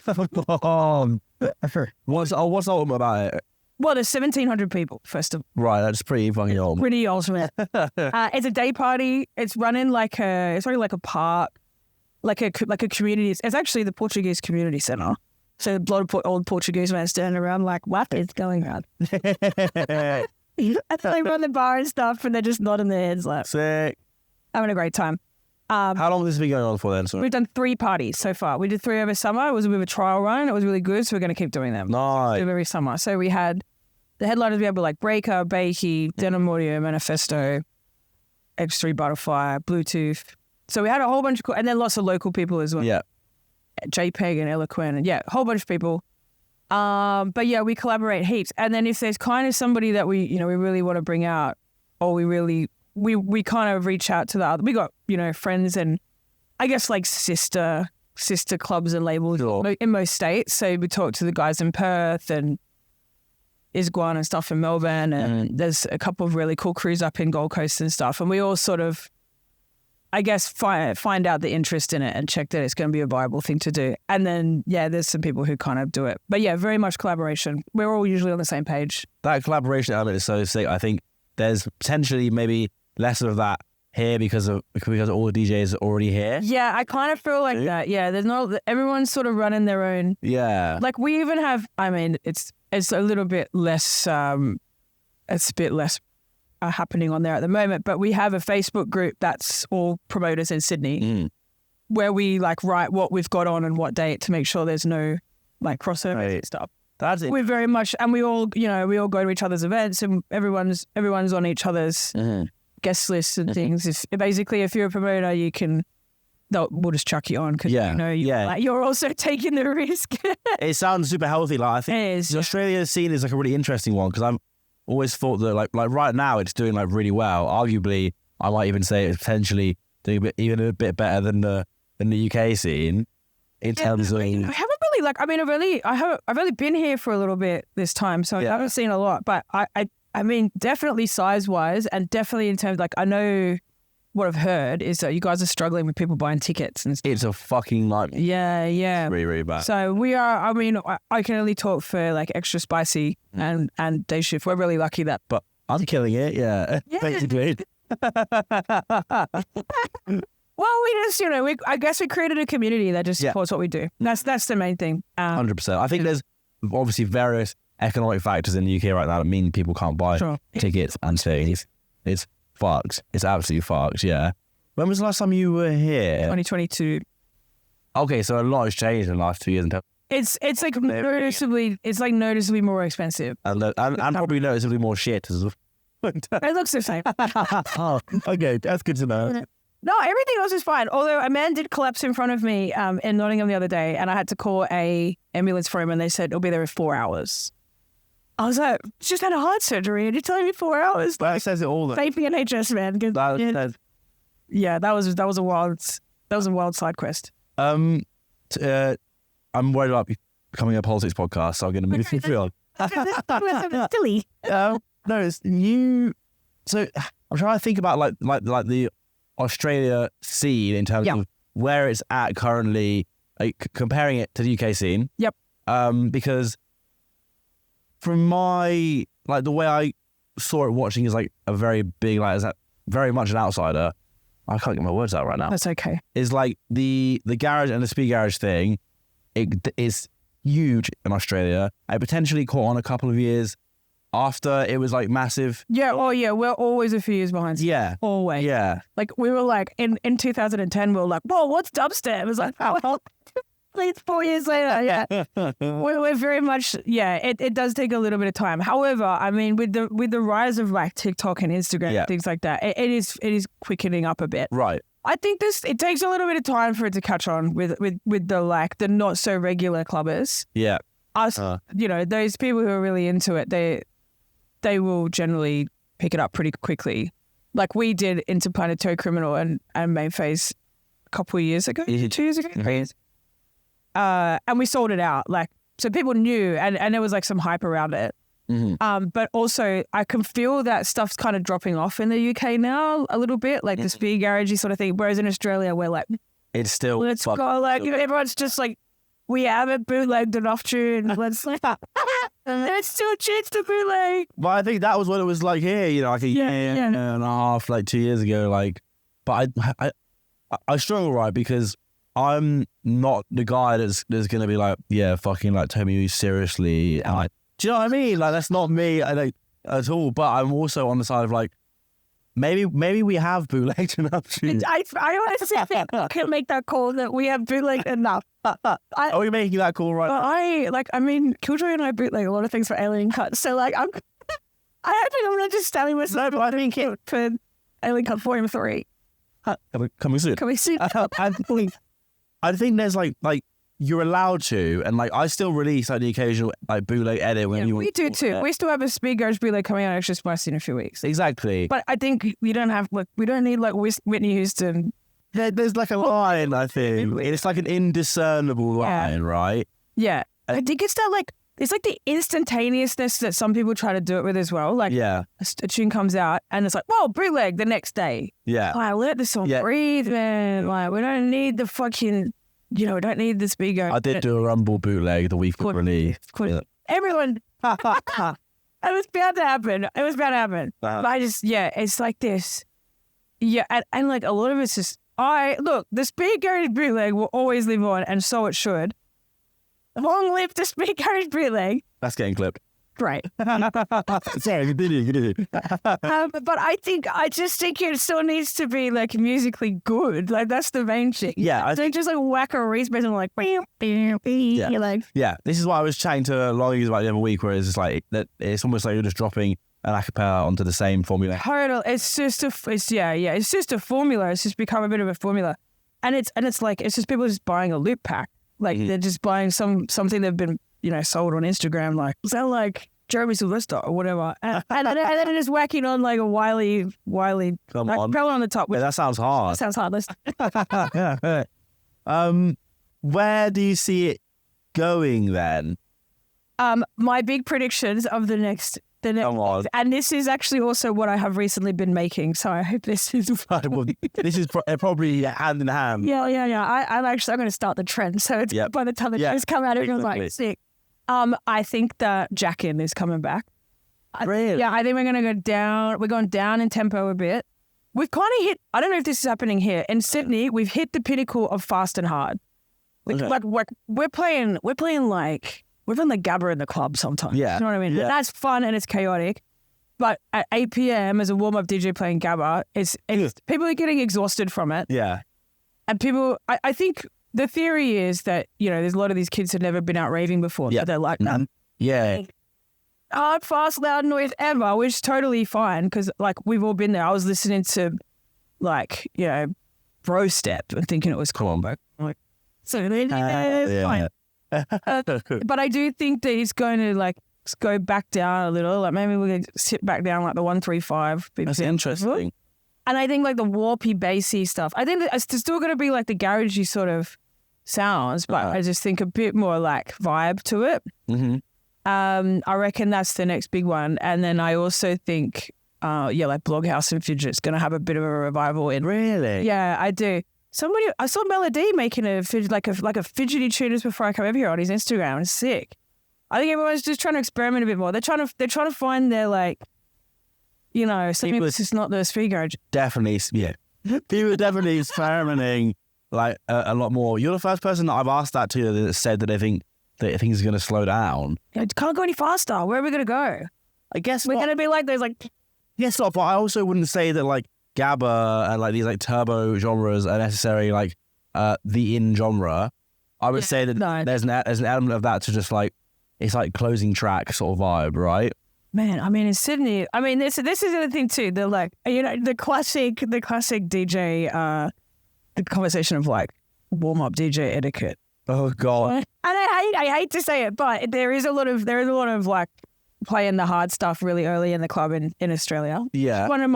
What's ultimate about it? Well, there's 1,700 people, first of all. Right, that's pretty fucking old. Pretty ultimate. It's a day party. It's running like it's running like a park, like a community. It's actually the Portuguese community centre. So a lot of old Portuguese men standing around like, what is going on? And they run the bar and stuff, and they're just nodding their heads like, sick. Having a great time. How long has this been going on for then? Sorry. We've done 3 parties so far. We did 3 over summer. It was a bit of a trial run. It was really good, so we're going to keep doing them. Nice. Every summer. So we had the headliners. We had like Breaker, Bakey, Denim Audio, Manifesto, X3 Butterfly, Bluetooth. So we had a whole bunch of and then lots of local people as well. Yeah. JPEG and Eloquent, and a whole bunch of people. But yeah, we collaborate heaps. And then if there's kind of somebody that we really want to bring out, or we kind of reach out to the other. We got friends and I guess like sister clubs and labels in most states. So we talk to the guys in Perth and Isguan and stuff in Melbourne, and there's a couple of really cool crews up in Gold Coast and stuff. And we all sort of, I guess, find out the interest in it and check that it's going to be a viable thing to do. And then, there's some people who kind of do it. But very much collaboration. We're all usually on the same page. That collaboration element is so sick. I think there's potentially maybe less of that here because all the DJs are already here. Yeah, I kind of feel like that. Yeah, there's everyone's sort of running their own. Yeah. Like we even have, it's a little bit less, happening on there at the moment, but we have a Facebook group that's all promoters in Sydney where we like write what we've got on and what date to make sure there's no like crossover and stuff. That's it. We're very much, and we all go to each other's events, and everyone's on each other's guest lists and things. If you're a promoter, we'll just chuck you on because you're also taking the risk. It sounds super healthy. Like I think the Australia scene is like a really interesting one because I've always thought that like right now it's doing like really well. Arguably, I might even say it's potentially doing even a bit better than the UK scene in terms of. I haven't really I've only been here for a little bit this time, so I haven't seen a lot. But I mean, definitely size-wise, and definitely in terms, like, I know what I've heard is that you guys are struggling with people buying tickets. And it's a fucking nightmare. Yeah. It's really, really bad. So we are, I can only talk for, like, Extra Spicy and Dayshift. We're really lucky that... But I'm killing it, basically. Well, we just, I guess we created a community that just supports what we do. That's the main thing. 100%. I think there's obviously various economic factors in the UK right now that mean people can't buy tickets and things. It's fucked. It's absolutely fucked, yeah. When was the last time you were here? 2022. Okay, so a lot has changed in the last 2 years. It's like noticeably more expensive. And probably noticeably more shit as well. It looks the same. Oh, okay, that's good to know. No, everything else is fine. Although a man did collapse in front of me in Nottingham the other day, and I had to call a ambulance for him, and they said it'll be there in 4 hours. I was like, just had a heart surgery, and you're telling me 4 hours? That says it all. Thank the NHS, man. That was a wild side quest. I'm worried about becoming a politics podcast, so I'm going to move quickly on. Silly. No, it's new. So I'm trying to think about like the Australia scene in terms of where it's at currently, like comparing it to the UK scene. Yep. Because from my, like, the way I saw it watching is like a very big, like, is that very much an outsider. I can't get my words out right now. That's okay. Is like the garage and the speed garage thing, it is huge in Australia. I potentially caught on a couple of years after it was like massive. Yeah, oh yeah, we're always a few years behind. Yeah. Always. Yeah. Like we were like, in 2010, we were like, whoa, what's dubstep? It was like, oh, well, please, 4 years later, yeah. we're very much, yeah, it does take a little bit of time. However, I mean, with the rise of like TikTok and Instagram and things like that, it is quickening up a bit. Right. I think it takes a little bit of time for it to catch on with the like the not so regular clubbers. Yeah. Us, you know, those people who are really into it, they will generally pick it up pretty quickly. Like we did Interplanetary Criminal and Main Phase a couple of years ago, 2 years ago, 3 years. And we sold it out. Like, so people knew and there was like some hype around it. Mm-hmm. But also I can feel that stuff's kind of dropping off in the UK now a little bit, like the speed garagey sort of thing. Whereas in Australia, we're like, it's still, let's go. Like everyone's just like, we haven't bootlegged enough tune. Let's let's still chance to bootleg. But I think that was what it was like here, you know, like a year and a half, like 2 years ago. Like, but I struggle, right? Because I'm not the guy that's gonna be like, yeah, fucking like take me seriously. And like, do you know what I mean? Like that's not me, I don't at all. But I'm also on the side of like, maybe we have bootlegged enough. I honestly can't make that call that we have bootlegged enough. Are we making that call right? I mean, Killjoy and I bootleg a lot of things for Alien Cut. So like, I think I'm not just standing with no, but I think it for Alien Cut Volume 3. Coming soon. I think there's like you're allowed to, and like I still release like the occasional like bootleg edit when you want. We do too. We still have a speed garage bootleg coming out actually spicy in a few weeks. Exactly. But I think we don't need like Whitney Houston. There's like a line, I think. It's like an indiscernible line, right? Yeah. I think it's that like, it's like the instantaneousness that some people try to do it with as well. Like a tune comes out and it's like, whoa, bootleg the next day. Yeah. Like, let the song breathe, man. Like, we don't need the fucking, you know, we don't need the speed garage. I did do a Rumble bootleg the week of release. Everyone, it was bound to happen. It was bound to happen. But I just, it's like this. Yeah, and like a lot of it's just, look, the speed garage bootleg will always live on, and so it should. Long live the speed garage bootleg. That's getting clipped. Great. Sorry, continue. But I just think it still needs to be like musically good. Like that's the main thing. Yeah. I think just like whack a reset and like, you're like. Yeah, this is what I was chatting to Loggins about the other week, where it's just like, that it's almost like you're just dropping an acapella onto the same formula. Total. It's just it's just a formula. It's just become a bit of a formula. And it's like, it's just people just buying a loop pack. Like they're just buying something they've been, you know, sold on Instagram, like, is that like Jeremy Sylvester or whatever? And then just whacking on like a Wiley. Come like, on. Pellet on the top. Yeah, that sounds hard. That sounds hard. Where do you see it going then? My big predictions of the next, Come on. and this is actually also what I have recently been making. So I hope this is. Well, this is probably hand in hand. Yeah. I'm going to start the trend. So it's by the time the trends come out, it's like sick. I think that Jackin is coming back. Really? Yeah, I think we're going to go down. We're going down in tempo a bit. We've kind of hit, I don't know if this is happening here. In Sydney, we've hit the pinnacle of fast and hard. Like we're playing like, we're in the Gabba in the club sometimes. Yeah. You know what I mean? Yeah. That's fun and it's chaotic. But at 8 p.m. as a warm-up DJ playing Gabba, it's people are getting exhausted from it. Yeah. And people, I think the theory is that, you know, there's a lot of these kids who've never been out raving before. Yeah. So they're like, yeah. hard, fast, loud noise ever, which is totally fine because, like, we've all been there. I was listening to, like, you know, Bro Step and thinking it was cool. Come on, back. Like, so it's fine. But I do think that it's going to, like, go back down a little. Like, maybe we're going to sit back down, like, the 135. That's interesting. And I think, like, the warpy, bassy stuff, I think that it's still going to be, like, the garagey sort of sounds, but I just think a bit more, like, vibe to it. Mm-hmm. I reckon that's the next big one. And then I also think, like Bloghouse and Fidget's going to have a bit of a revival in. Really? Yeah, I do. I saw Melody making a fidgety tune just before I come over here on his Instagram. It's sick. I think everyone's just trying to experiment a bit more. They're trying to find their like, you know, something that's just not the speed garage. Definitely, yeah. People are definitely experimenting like a lot more. You're the first person that I've asked that to that said that they think that things are going to slow down. It can't go any faster. Where are we going to go? I guess we're going to be like those like. Yes, but I also wouldn't say that like Gabba and like these like turbo genres are necessarily like the in genre. I would say that there's an element of that to just like it's like closing track sort of vibe, right? Man, I mean in Sydney, I mean this is the other thing too. They're like, you know, the classic DJ, the conversation of like warm up DJ etiquette. Oh God! And I hate to say it, but there is a lot of like playing the hard stuff really early in the club in Australia. Yeah. One of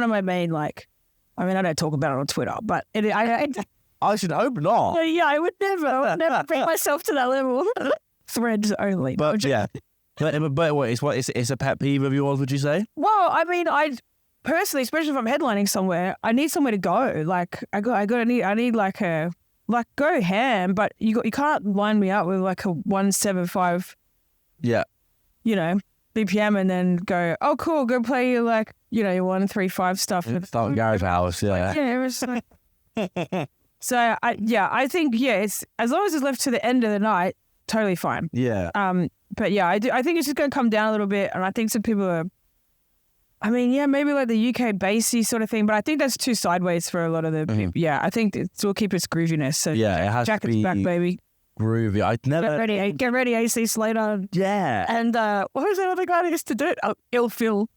my main like, I mean I don't talk about it on Twitter, but I should hope not. Yeah, I would never bring myself to that level. Threads only. But yeah. But what it's a pet peeve of yours, would you say? Well, I mean, I personally, especially if I'm headlining somewhere, I need somewhere to go. Like I need like a go ham, but you can't line me up with like a 175. Yeah. You know, BPM and then go, oh cool, go play your like, you know, your 135 stuff. Start garage house, yeah. Yeah, it was like, so I think it's as long as it's left to the end of the night, totally fine. Yeah. But yeah, I think it's just going to come down a little bit, and I think some people are. I mean, yeah, maybe like the UK bassy sort of thing, but I think that's too sideways for a lot of the people. Yeah, I think it will keep its grooviness. So yeah, it has jackets to be back, baby. Groovy. I'd never Get ready, AC Slater. Yeah. And what was that other guy that used to do it? Oh, Ill Phil.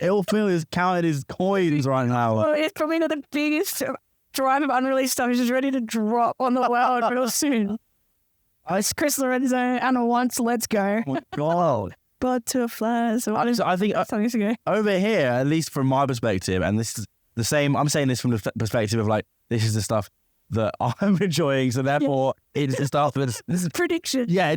Ill Phil is counting his coins right now. Well, it's probably not the biggest drive of unreleased stuff. He's just ready to drop on the world real soon. It's Chris Lorenzo and once let's go. Oh my God. Butterflies. I think over here, at least from my perspective, and this is the same, I'm saying this from the perspective of like, this is the stuff that I'm enjoying, so therefore it's the stuff that's... This is prediction. Yeah,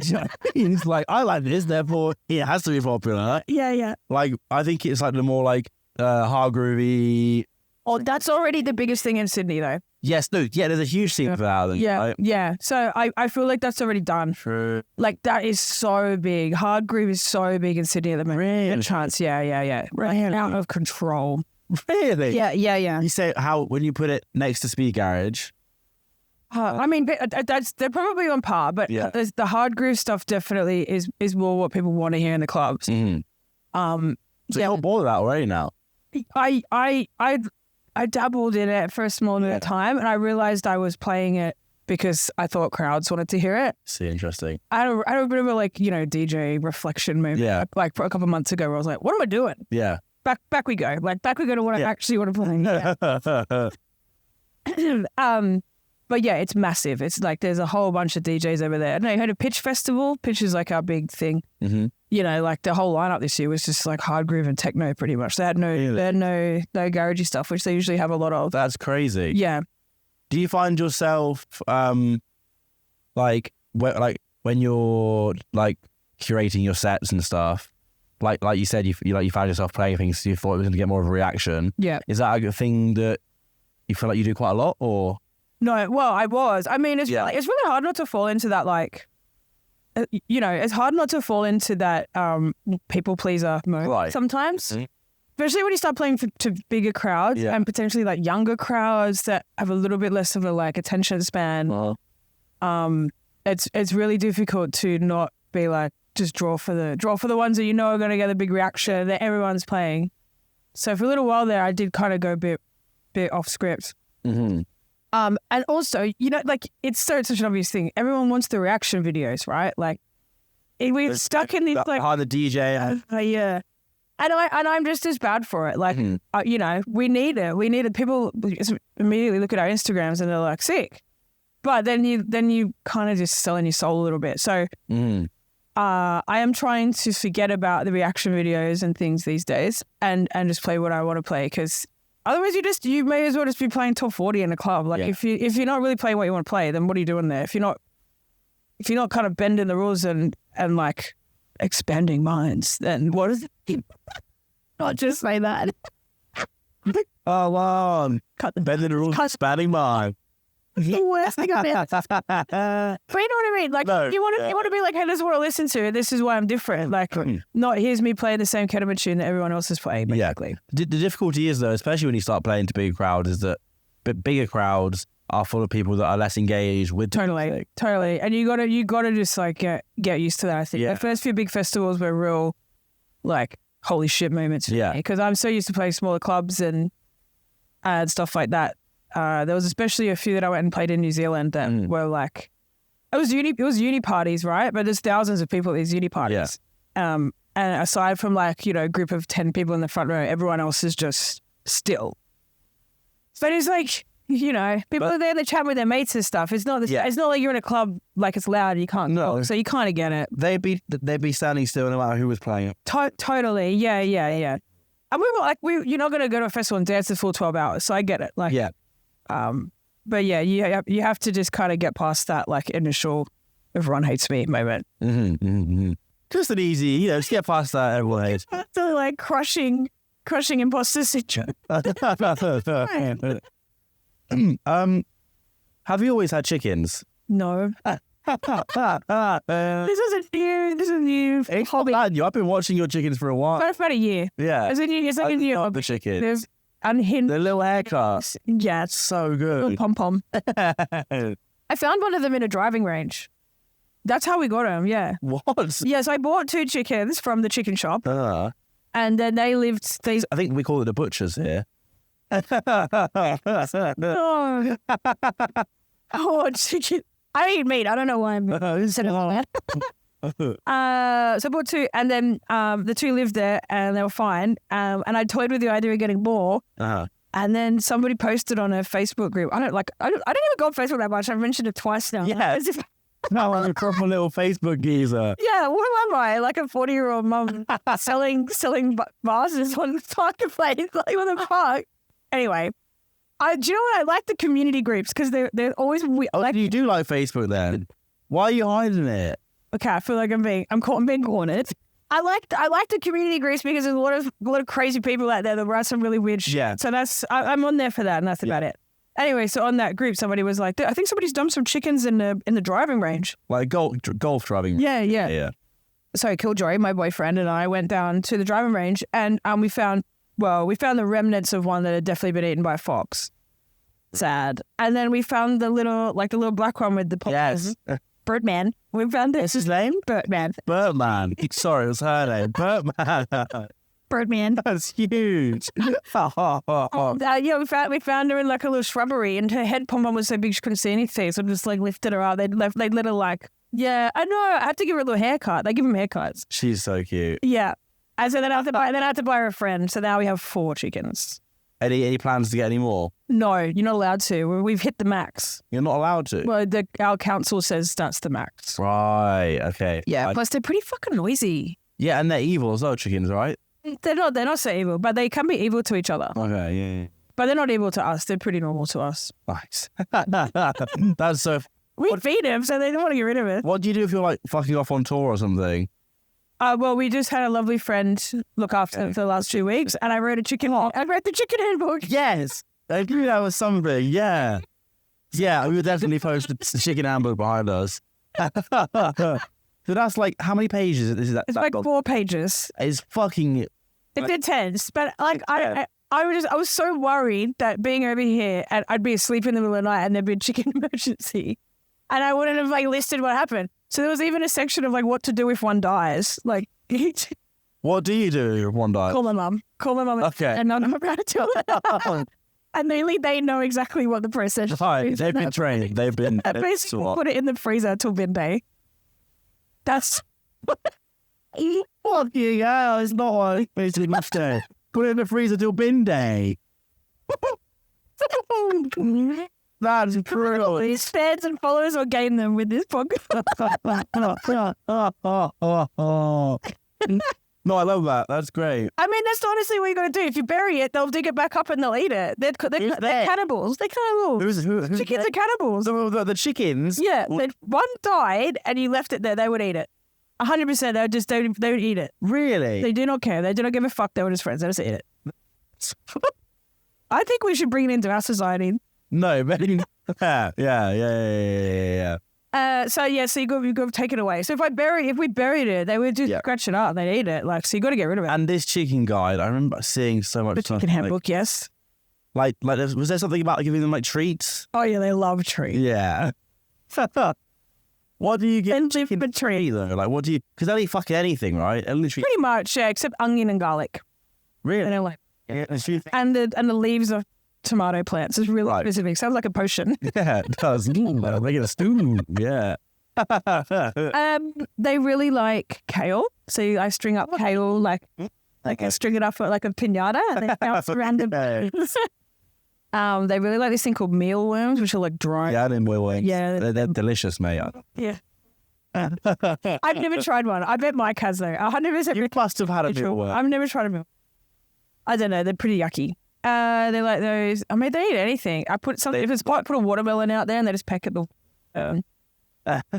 it's like, I like this, therefore it has to be popular. Yeah. Like, I think it's like the more like hard groovy... Oh, that's already the biggest thing in Sydney though. Yes, no, yeah, there's a huge scene for that. Yeah, right? yeah. So I feel like that's already done. True. Like that is so big. Hard groove is so big in Sydney at the moment. Really? A chance, yeah. Really? Out of control. Really? Yeah. You say how, when you put it next to speed garage... I mean, they're probably on par, but the hard groove stuff definitely is more what people want to hear in the clubs. Mm-hmm. So you're bored of that already now? I dabbled in it for a small amount of time, and I realized I was playing it because I thought crowds wanted to hear it. See, interesting. I had a bit of a like, you know, DJ reflection moment. Yeah. Like a couple of months ago where I was like, what am I doing? Yeah. Back we go. Like back we go to what I actually want to play. Yeah. But yeah, it's massive. It's like there's a whole bunch of DJs over there. I don't know, you heard of Pitch Festival? Pitch is like our big thing. Mm-hmm. You know, like the whole lineup this year was just like hard groove and techno pretty much. They had no garagey stuff, which they usually have a lot of. That's crazy. Yeah. Do you find yourself like when you're like curating your sets and stuff, like you said, you found yourself playing things you thought it was going to get more of a reaction. Yeah. Is that a thing that you feel like you do quite a lot, or? No, well, I was. I mean, it's really hard not to fall into that, like, you know, it's hard not to fall into that people pleaser mode sometimes. Mm-hmm. Especially when you start playing to bigger crowds and potentially like younger crowds that have a little bit less of a like attention span. It's really difficult to not be like just draw for the ones that you know are going to get a big reaction that everyone's playing. So for a little while there, I did kind of go a bit off script. Mm-hmm. And also, you know, like it's such an obvious thing. Everyone wants the reaction videos, right? Like we're stuck in this like behind the DJ. Yeah. And I'm just as bad for it. Like, you know, we need it. People immediately look at our Instagrams and they're like, sick. But then you kind of just selling your soul a little bit. So I am trying to forget about the reaction videos and things these days and just play what I want to play, because otherwise you may as well just be playing top 40 in a club. Like if you're not really playing what you want to play, then what are you doing there? If you're not kind of bending the rules and like expanding minds, then what is it? Not just say that. Oh wow. Bending the rules, expanding minds. the worst thing I've ever. But you know what I mean? Like No, you want to be like, hey, this is what I listen to. This is why I'm different. Like not here's me playing the same ketamine tune that everyone else is playing. Basically. The difficulty is though, especially when you start playing to bigger crowds, is that bigger crowds are full of people that are less engaged with Totally, and you gotta just like get used to that. I think the first few big festivals were real, like holy shit moments. Because I'm so used to playing smaller clubs and stuff like that. There was especially a few that I went and played in New Zealand that were like, it was uni parties, right? But there's thousands of people at these uni parties. And aside from like a group of 10 people in the front row, everyone else is just still. But it's like. People are there to chat with their mates and stuff. It's not it's not like you're in a club like it's loud and you can't talk, so you kind of get it. They'd be standing still no matter who was playing it. Totally, yeah. And we were like, you're not going to go to a festival and dance the full 12 hours, so I get it. Like, but yeah, you have to just kind of get past that like initial everyone hates me moment. Just an easy, just get past that everyone hates. So like crushing imposter syndrome. Have you always had chickens? No. This is new hobby. I've been watching your chickens for a while. About a year. Yeah. It's like a new hobby. The chickens. There's unhinged. The little haircuts. Yeah. It's so good. Pom-pom. I found one of them in a driving range. That's how we got them, yeah. What? Yes, I bought 2 chickens from the chicken shop. And then they lived... I think we call it the butchers here. Chicken. I eat meat. I don't know why I'm sitting on that. So I bought 2, and then the 2 lived there, and they were fine. And I toyed with the idea of getting more. And then somebody posted on a Facebook group. I don't even go on Facebook that much. I've mentioned it twice now. Yeah. As if, No, I'm a proper little Facebook geezer. yeah, what am I? Like a 40-year-old mum selling vases on the marketplace. Like, what the fuck? Anyway, do you know what? I like the community groups because they're always weird. Oh, you do like Facebook then? Why are you hiding it? Okay, I feel like I'm being cornered. I like the community groups because there's a lot of crazy people out there that write some really weird shit. Yeah. So I'm on there for that, and that's about it. Anyway, so on that group, somebody was like, I think somebody's dumped some chickens in the driving range. Like golf driving. Yeah. So Killjoy, my boyfriend, and I went down to the driving range, and we found the remnants of one that had definitely been eaten by a fox. Sad. And then we found the little black one with the Yes. Birdman. We found it. What's his name? Birdman. Sorry, it was her name. Birdman. That's huge. Yeah, we found her in like a little shrubbery, and her head pom-pom was so big she couldn't see anything, so I just like lifted her up. They let her like, yeah, I know. I had to give her a little haircut. They give them haircuts. She's so cute. Yeah. And so then I had to buy her a friend. So now we have 4 chickens. Any plans to get any more? No, you're not allowed to. We've hit the max. You're not allowed to? Well, our council says that's the max. Right, okay. Yeah, plus they're pretty fucking noisy. Yeah, and they're evil as well, chickens, right? They're not so evil, but they can be evil to each other. Okay, yeah. But they're not evil to us. They're pretty normal to us. Nice. That's so... We feed them, so they don't want to get rid of it. What do you do if you're like fucking off on tour or something? Well, we just had a lovely friend look after them for the last 2 weeks, and I wrote the chicken handbook. Yes, I knew that was something. Yeah, we would definitely post the chicken handbook behind us. So that's like, how many pages is that? It's like 4 pages. It's fucking... It's intense, but like I was so worried that being over here and I'd be asleep in the middle of the night and there'd be a chicken emergency, and I wouldn't have like listed what happened. So there was even a section of like what to do if one dies. Like, what do you do if one dies? Call my mum. Okay. And I'm about to tell them. And they know exactly what the process is. Right, they've been trained. They've been... Basically, put it in the freezer till midday. That's... Fuck you, yeah, it's not like basically match day. Put it in the freezer till bin day. That's brutal. These fans and followers will gain them with this podcast. No, I love that. That's great. I mean, that's honestly what you got to do. If you bury it, they'll dig it back up and they'll eat it. They're cannibals. They're cannibals. Who? Chickens are cannibals. The chickens? Yeah. If one died and you left it there, they would eat it. 100%. They would eat it. Really? They do not care. They do not give a fuck. They were just friends. They just eat it. I think we should bring it into our society. No, but Yeah. So you got to take it away. So if we buried it, they would just scratch it up. They'd eat it. Like, so you got to get rid of it. And this chicken guide, I remember seeing so much The stuff. chicken handbook, yes. Like, was there something about giving them like treats? Oh yeah, they love treats. Yeah. What do you get? And chicken treat Though, like, what do you? Because they'll eat fucking anything, right? And literally, pretty much, yeah, except onion and garlic. really. They don't like, Yeah, and the leaves of tomato plants is really specific. Sounds like a potion. yeah, it does. Make it a stew. Yeah. They really like kale, so I string up kale like I string it up like a pinata, and they bounce around the. They really like this thing called mealworms, which are like dry. Yeah, I didn't boil wings. Yeah. They're delicious, mate. Yeah. I've never tried one. I bet Mike has though. 100%. You must have had a mealworm. I've never tried a meal. I don't know. They're pretty yucky. They like those. I mean, they eat anything. I put something. If it's hot, put a watermelon out there, and they just peck at the.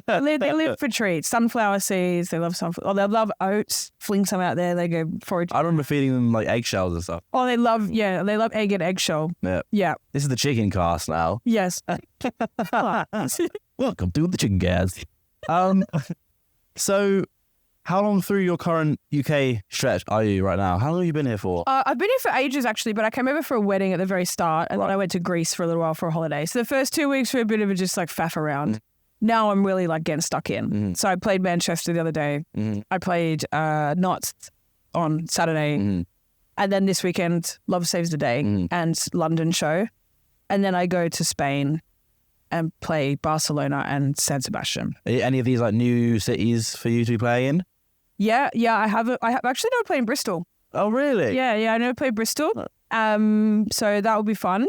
They live for treats. Sunflower seeds. They love sunflower. Oh, they love oats. Fling some out there. They go forage. I remember feeding them like eggshells and stuff. Oh, they love egg and eggshell. Yeah. Yeah. This is the chicken cast now. Yes. Welcome to the chicken gas. So, how long through your current UK stretch are you right now? How long have you been here for? I've been here for ages actually, but I came over for a wedding at the very start, and then I went to Greece for a little while for a holiday. So the first 2 weeks were a bit of a just like faff around. Now I'm really like getting stuck in. So I played Manchester the other day. I played Knots on Saturday. And then this weekend, Love Saves the Day and London show. And then I go to Spain and play Barcelona and San Sebastian. Are any of these like new cities for you to be playing in? Yeah, I have actually never played in Bristol. Oh, really? Yeah, I never played Bristol. So that will be fun.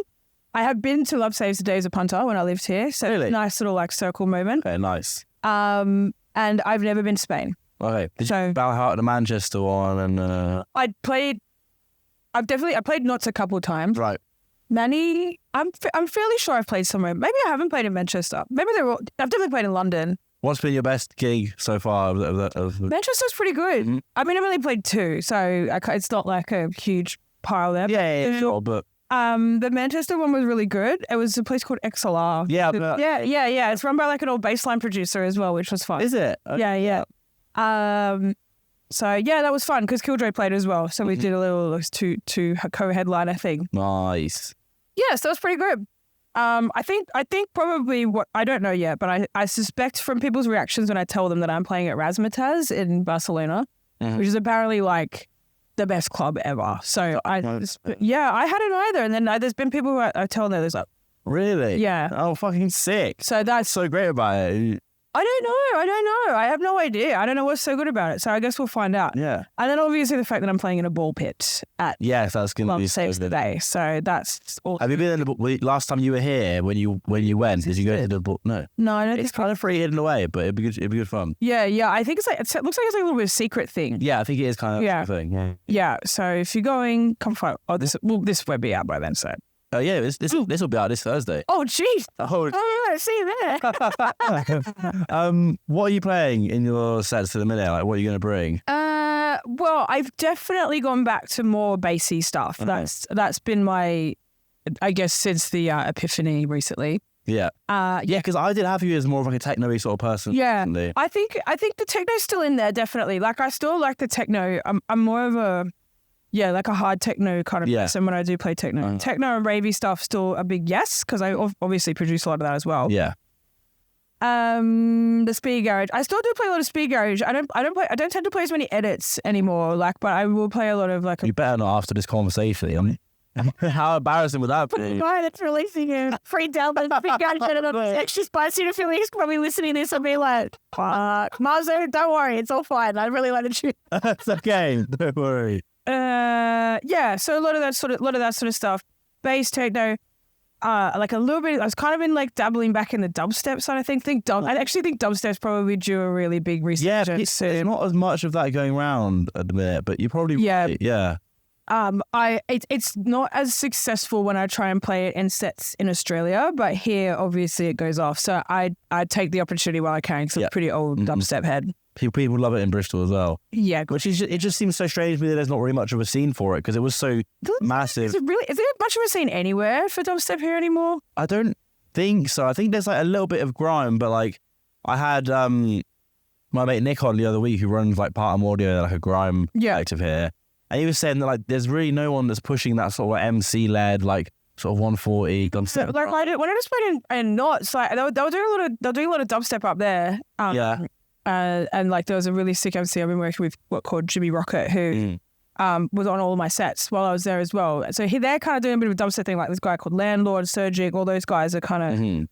I have been to Love Saves the Day as a punter when I lived here. So really? Nice little like circle moment. Okay, nice. And I've never been to Spain. Okay. Did you bow out the Manchester one? And I played Knots a couple of times. Right. Manny, I'm fairly sure I've played somewhere. Maybe I haven't played in Manchester. Maybe I've definitely played in London. What's been your best gig so far? Manchester's pretty good. I mean, I've only played 2, so it's not like a huge pile there. Yeah, sure, but... The Manchester one was really good. It was a place called XLR. Yeah. Yeah. It's run by like an old bassline producer as well, which was fun. Is it? Yeah. So yeah, that was fun because Killjoy played as well. So we did a little two co-headliner thing. Nice. Yeah, so it was pretty good. I think probably what I don't know yet, but I suspect from people's reactions when I tell them that I'm playing at Razzmatazz in Barcelona, which is apparently like the best club ever. So I hadn't either. And then there's been people who I tell them there's like, really? Yeah. Oh, fucking sick. So that's so great about it. I don't know. I have no idea. I don't know what's so good about it. So I guess we'll find out. Yeah. And then obviously the fact that I'm playing in a ball pit at that's going to be Love Saves the Day. So that's all. Have you been in the last time you were here when you went? Did you go to the ball? No. No, I don't It's kind of free hidden away, but it'd be good fun. Yeah. I think it looks like it's like a little bit of a secret thing. Yeah, I think it is kind of a thing. Yeah. Yeah. So if you're going, come find. Oh, this won't be out by then. So. Oh yeah, this will be out this Thursday. Oh jeez. See you there. What are you playing in your sets at the minute? Like, what are you going to bring? Well, I've definitely gone back to more bassy stuff. Okay. That's been my, I guess, since the epiphany recently. Yeah. Because I did have you as more of like a techno-y sort of person. Yeah. Recently. I think the techno's still in there, definitely. Like, I still like the techno. I'm more of a, like a hard techno kind of person when I do play techno. Techno and ravey stuff still a big yes, because I obviously produce a lot of that as well. Yeah. The speed garage. I still do play a lot of speed garage. I don't tend to play as many edits anymore. Like, but I will play a lot of like. You better not after this conversation. How embarrassing would that be? The guy that's releasing a free download speed garage on extra spicy to Philly is probably listening to this and be like, "Fuck, Marzo, don't worry, it's all fine. I really like the tune." It's okay. Don't worry. So a lot of that sort of stuff. Bass techno. Like a little bit. I was kind of in like dabbling back in the dubstep side. I actually think dubstep's probably due a really big resurgence. Yeah, it's not as much of that going around at the minute, but you probably yeah. It's not as successful when I try and play it in sets in Australia, but here obviously it goes off. So I take the opportunity while I can because I'm a pretty old dubstep head. People love it in Bristol as well. Yeah, which is it just seems so strange to me that there's not really much of a scene for it because it was so massive. Is there much of a scene anywhere for dubstep here anymore? I don't think so. I think there's like a little bit of grime, but like I had my mate Nick on the other week who runs like Part of Audio, like a grime collective here. And he was saying that like there's really no one that's pushing that sort of like MC led like sort of 140 dubstep. Like when I just went in Knots, like they were doing a lot of dubstep up there. And like there was a really sick MC I've been working with called Jimmy Rocket who was on all of my sets while I was there as well. So they're kind of doing a bit of a dubstep thing. Like this guy called Landlord, Surgic, all those guys are kind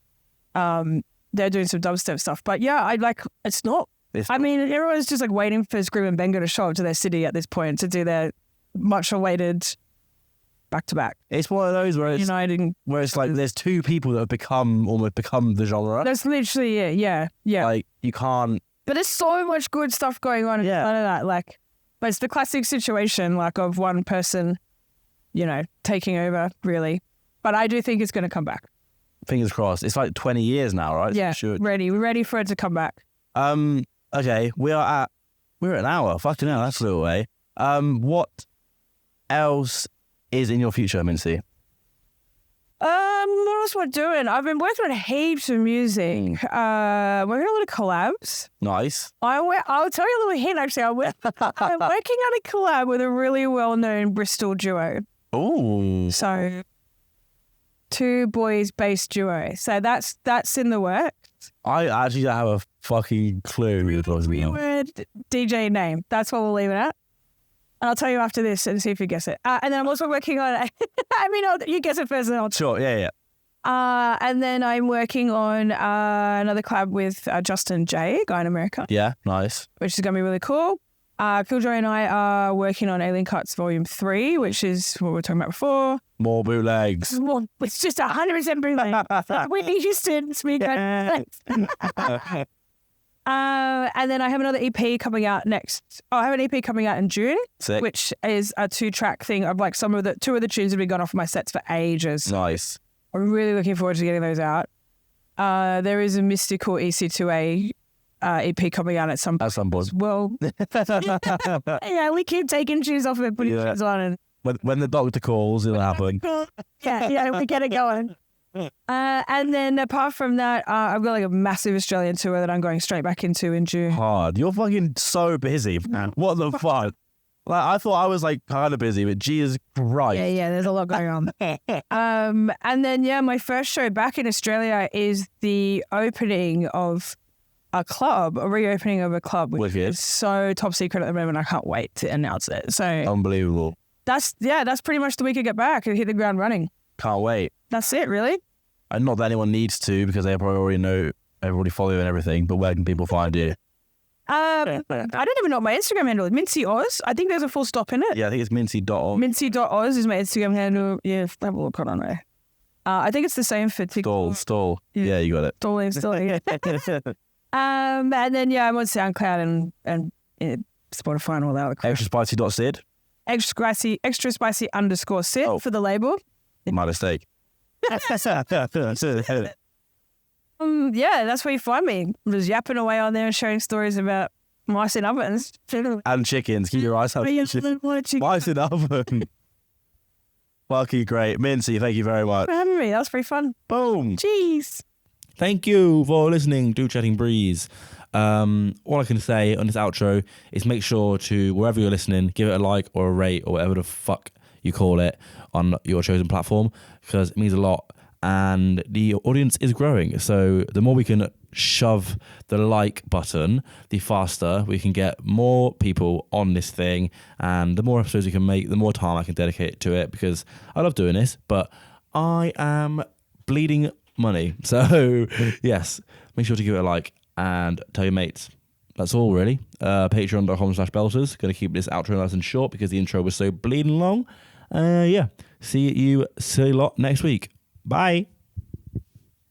of they're doing some dubstep stuff. But yeah, I like it's not. I mean, everyone's just like waiting for Scream and Benga to show up to their city at this point to do their much awaited back to back. It's one of those where it's uniting. Where it's like there's two people that have almost become the genre. That's literally it. Yeah. Like you can't. But there's so much good stuff going on. Yeah. None of that. Like, but it's the classic situation like of one person, taking over really. But I do think it's going to come back. Fingers crossed. It's like 20 years now, right? Yeah. Ready. We're ready for it to come back. Okay, we're at an hour. Fucking hell, that's a little way. What else is in your future, Mincy? What else am I doing? I've been working on heaps of music. Working on a lot of collabs. Nice. I'll tell you a little hint. Actually, I'm working on a collab with a really well-known Bristol duo. Oh. So, 2 boys-based duo. So that's in the works. I actually don't have a fucking clue who you're talking about. Word DJ name. That's what we'll leave it at. And I'll tell you after this and see if you guess it. And then I'm also working on, you guess it first and then I'll... Sure, yeah. And then I'm working on another collab with Justin J, a guy in America. Yeah, nice. Which is going to be really cool. Killjoy and I are working on Alien Cuts Volume 3, which is what we were talking about before. More bootlegs. It's just 100% bootleg. Whitney Houston, speak. And then I have another EP coming out next. I have an EP coming out in June, Sick. Which is a 2-track thing of like two of the tunes that have been gone off my sets for ages. Nice. I'm really looking forward to getting those out. There is a mystical EC2A EP coming out at some point. Well, yeah, we keep taking tunes off and putting tunes on. And when the doctor calls, it'll happen. Yeah, we get it going. And then apart from that, I've got like a massive Australian tour that I'm going straight back into in June. Hard. You're fucking so busy, man. What the fuck? Like, I thought I was like kind of busy, but Jesus Christ. Yeah, there's a lot going on. And then, my first show back in Australia is the opening of a reopening of a club, which is so top secret at the moment. I can't wait to announce it. So unbelievable. That's pretty much the week I get back and hit the ground running. Can't wait. That's it, really. And not that anyone needs to, because they probably already know, everybody follow you and everything, but where can people find you? I don't even know what my Instagram handle is. Mincy Oz. I think there's a full stop in it. Yeah, I think it's mincy.oz. Mincy.oz is my Instagram handle. Yeah, have a look on there. I think it's the same for TikTok. Stall. Yeah, you got it. Still. And then, I'm on SoundCloud and Spotify and all that. Extraspicy.sid? Extra spicy _Sid for the label. My mistake. That's where you find me. I'm just yapping away on there and sharing stories about mice in ovens. And chickens. Keep your eyes open. Mice in oven. Fucking great. Mincy, thank you very much. For having me. That was pretty fun. Boom. Jeez. Thank you for listening to Chatting Breeze. All I can say on this outro is make sure to, wherever you're listening, give it a like or a rate or whatever the fuck you call it on your chosen platform, because it means a lot and the audience is growing. So the more we can shove the like button, the faster we can get more people on this thing, and the more episodes we can make, the more time I can dedicate to it, because I love doing this, but I am bleeding money. So yes, make sure to give it a like and tell your mates. That's all really. Patreon.com/belters. Going to keep this outro nice and short because the intro was so bleeding long. See you lot next week. Bye.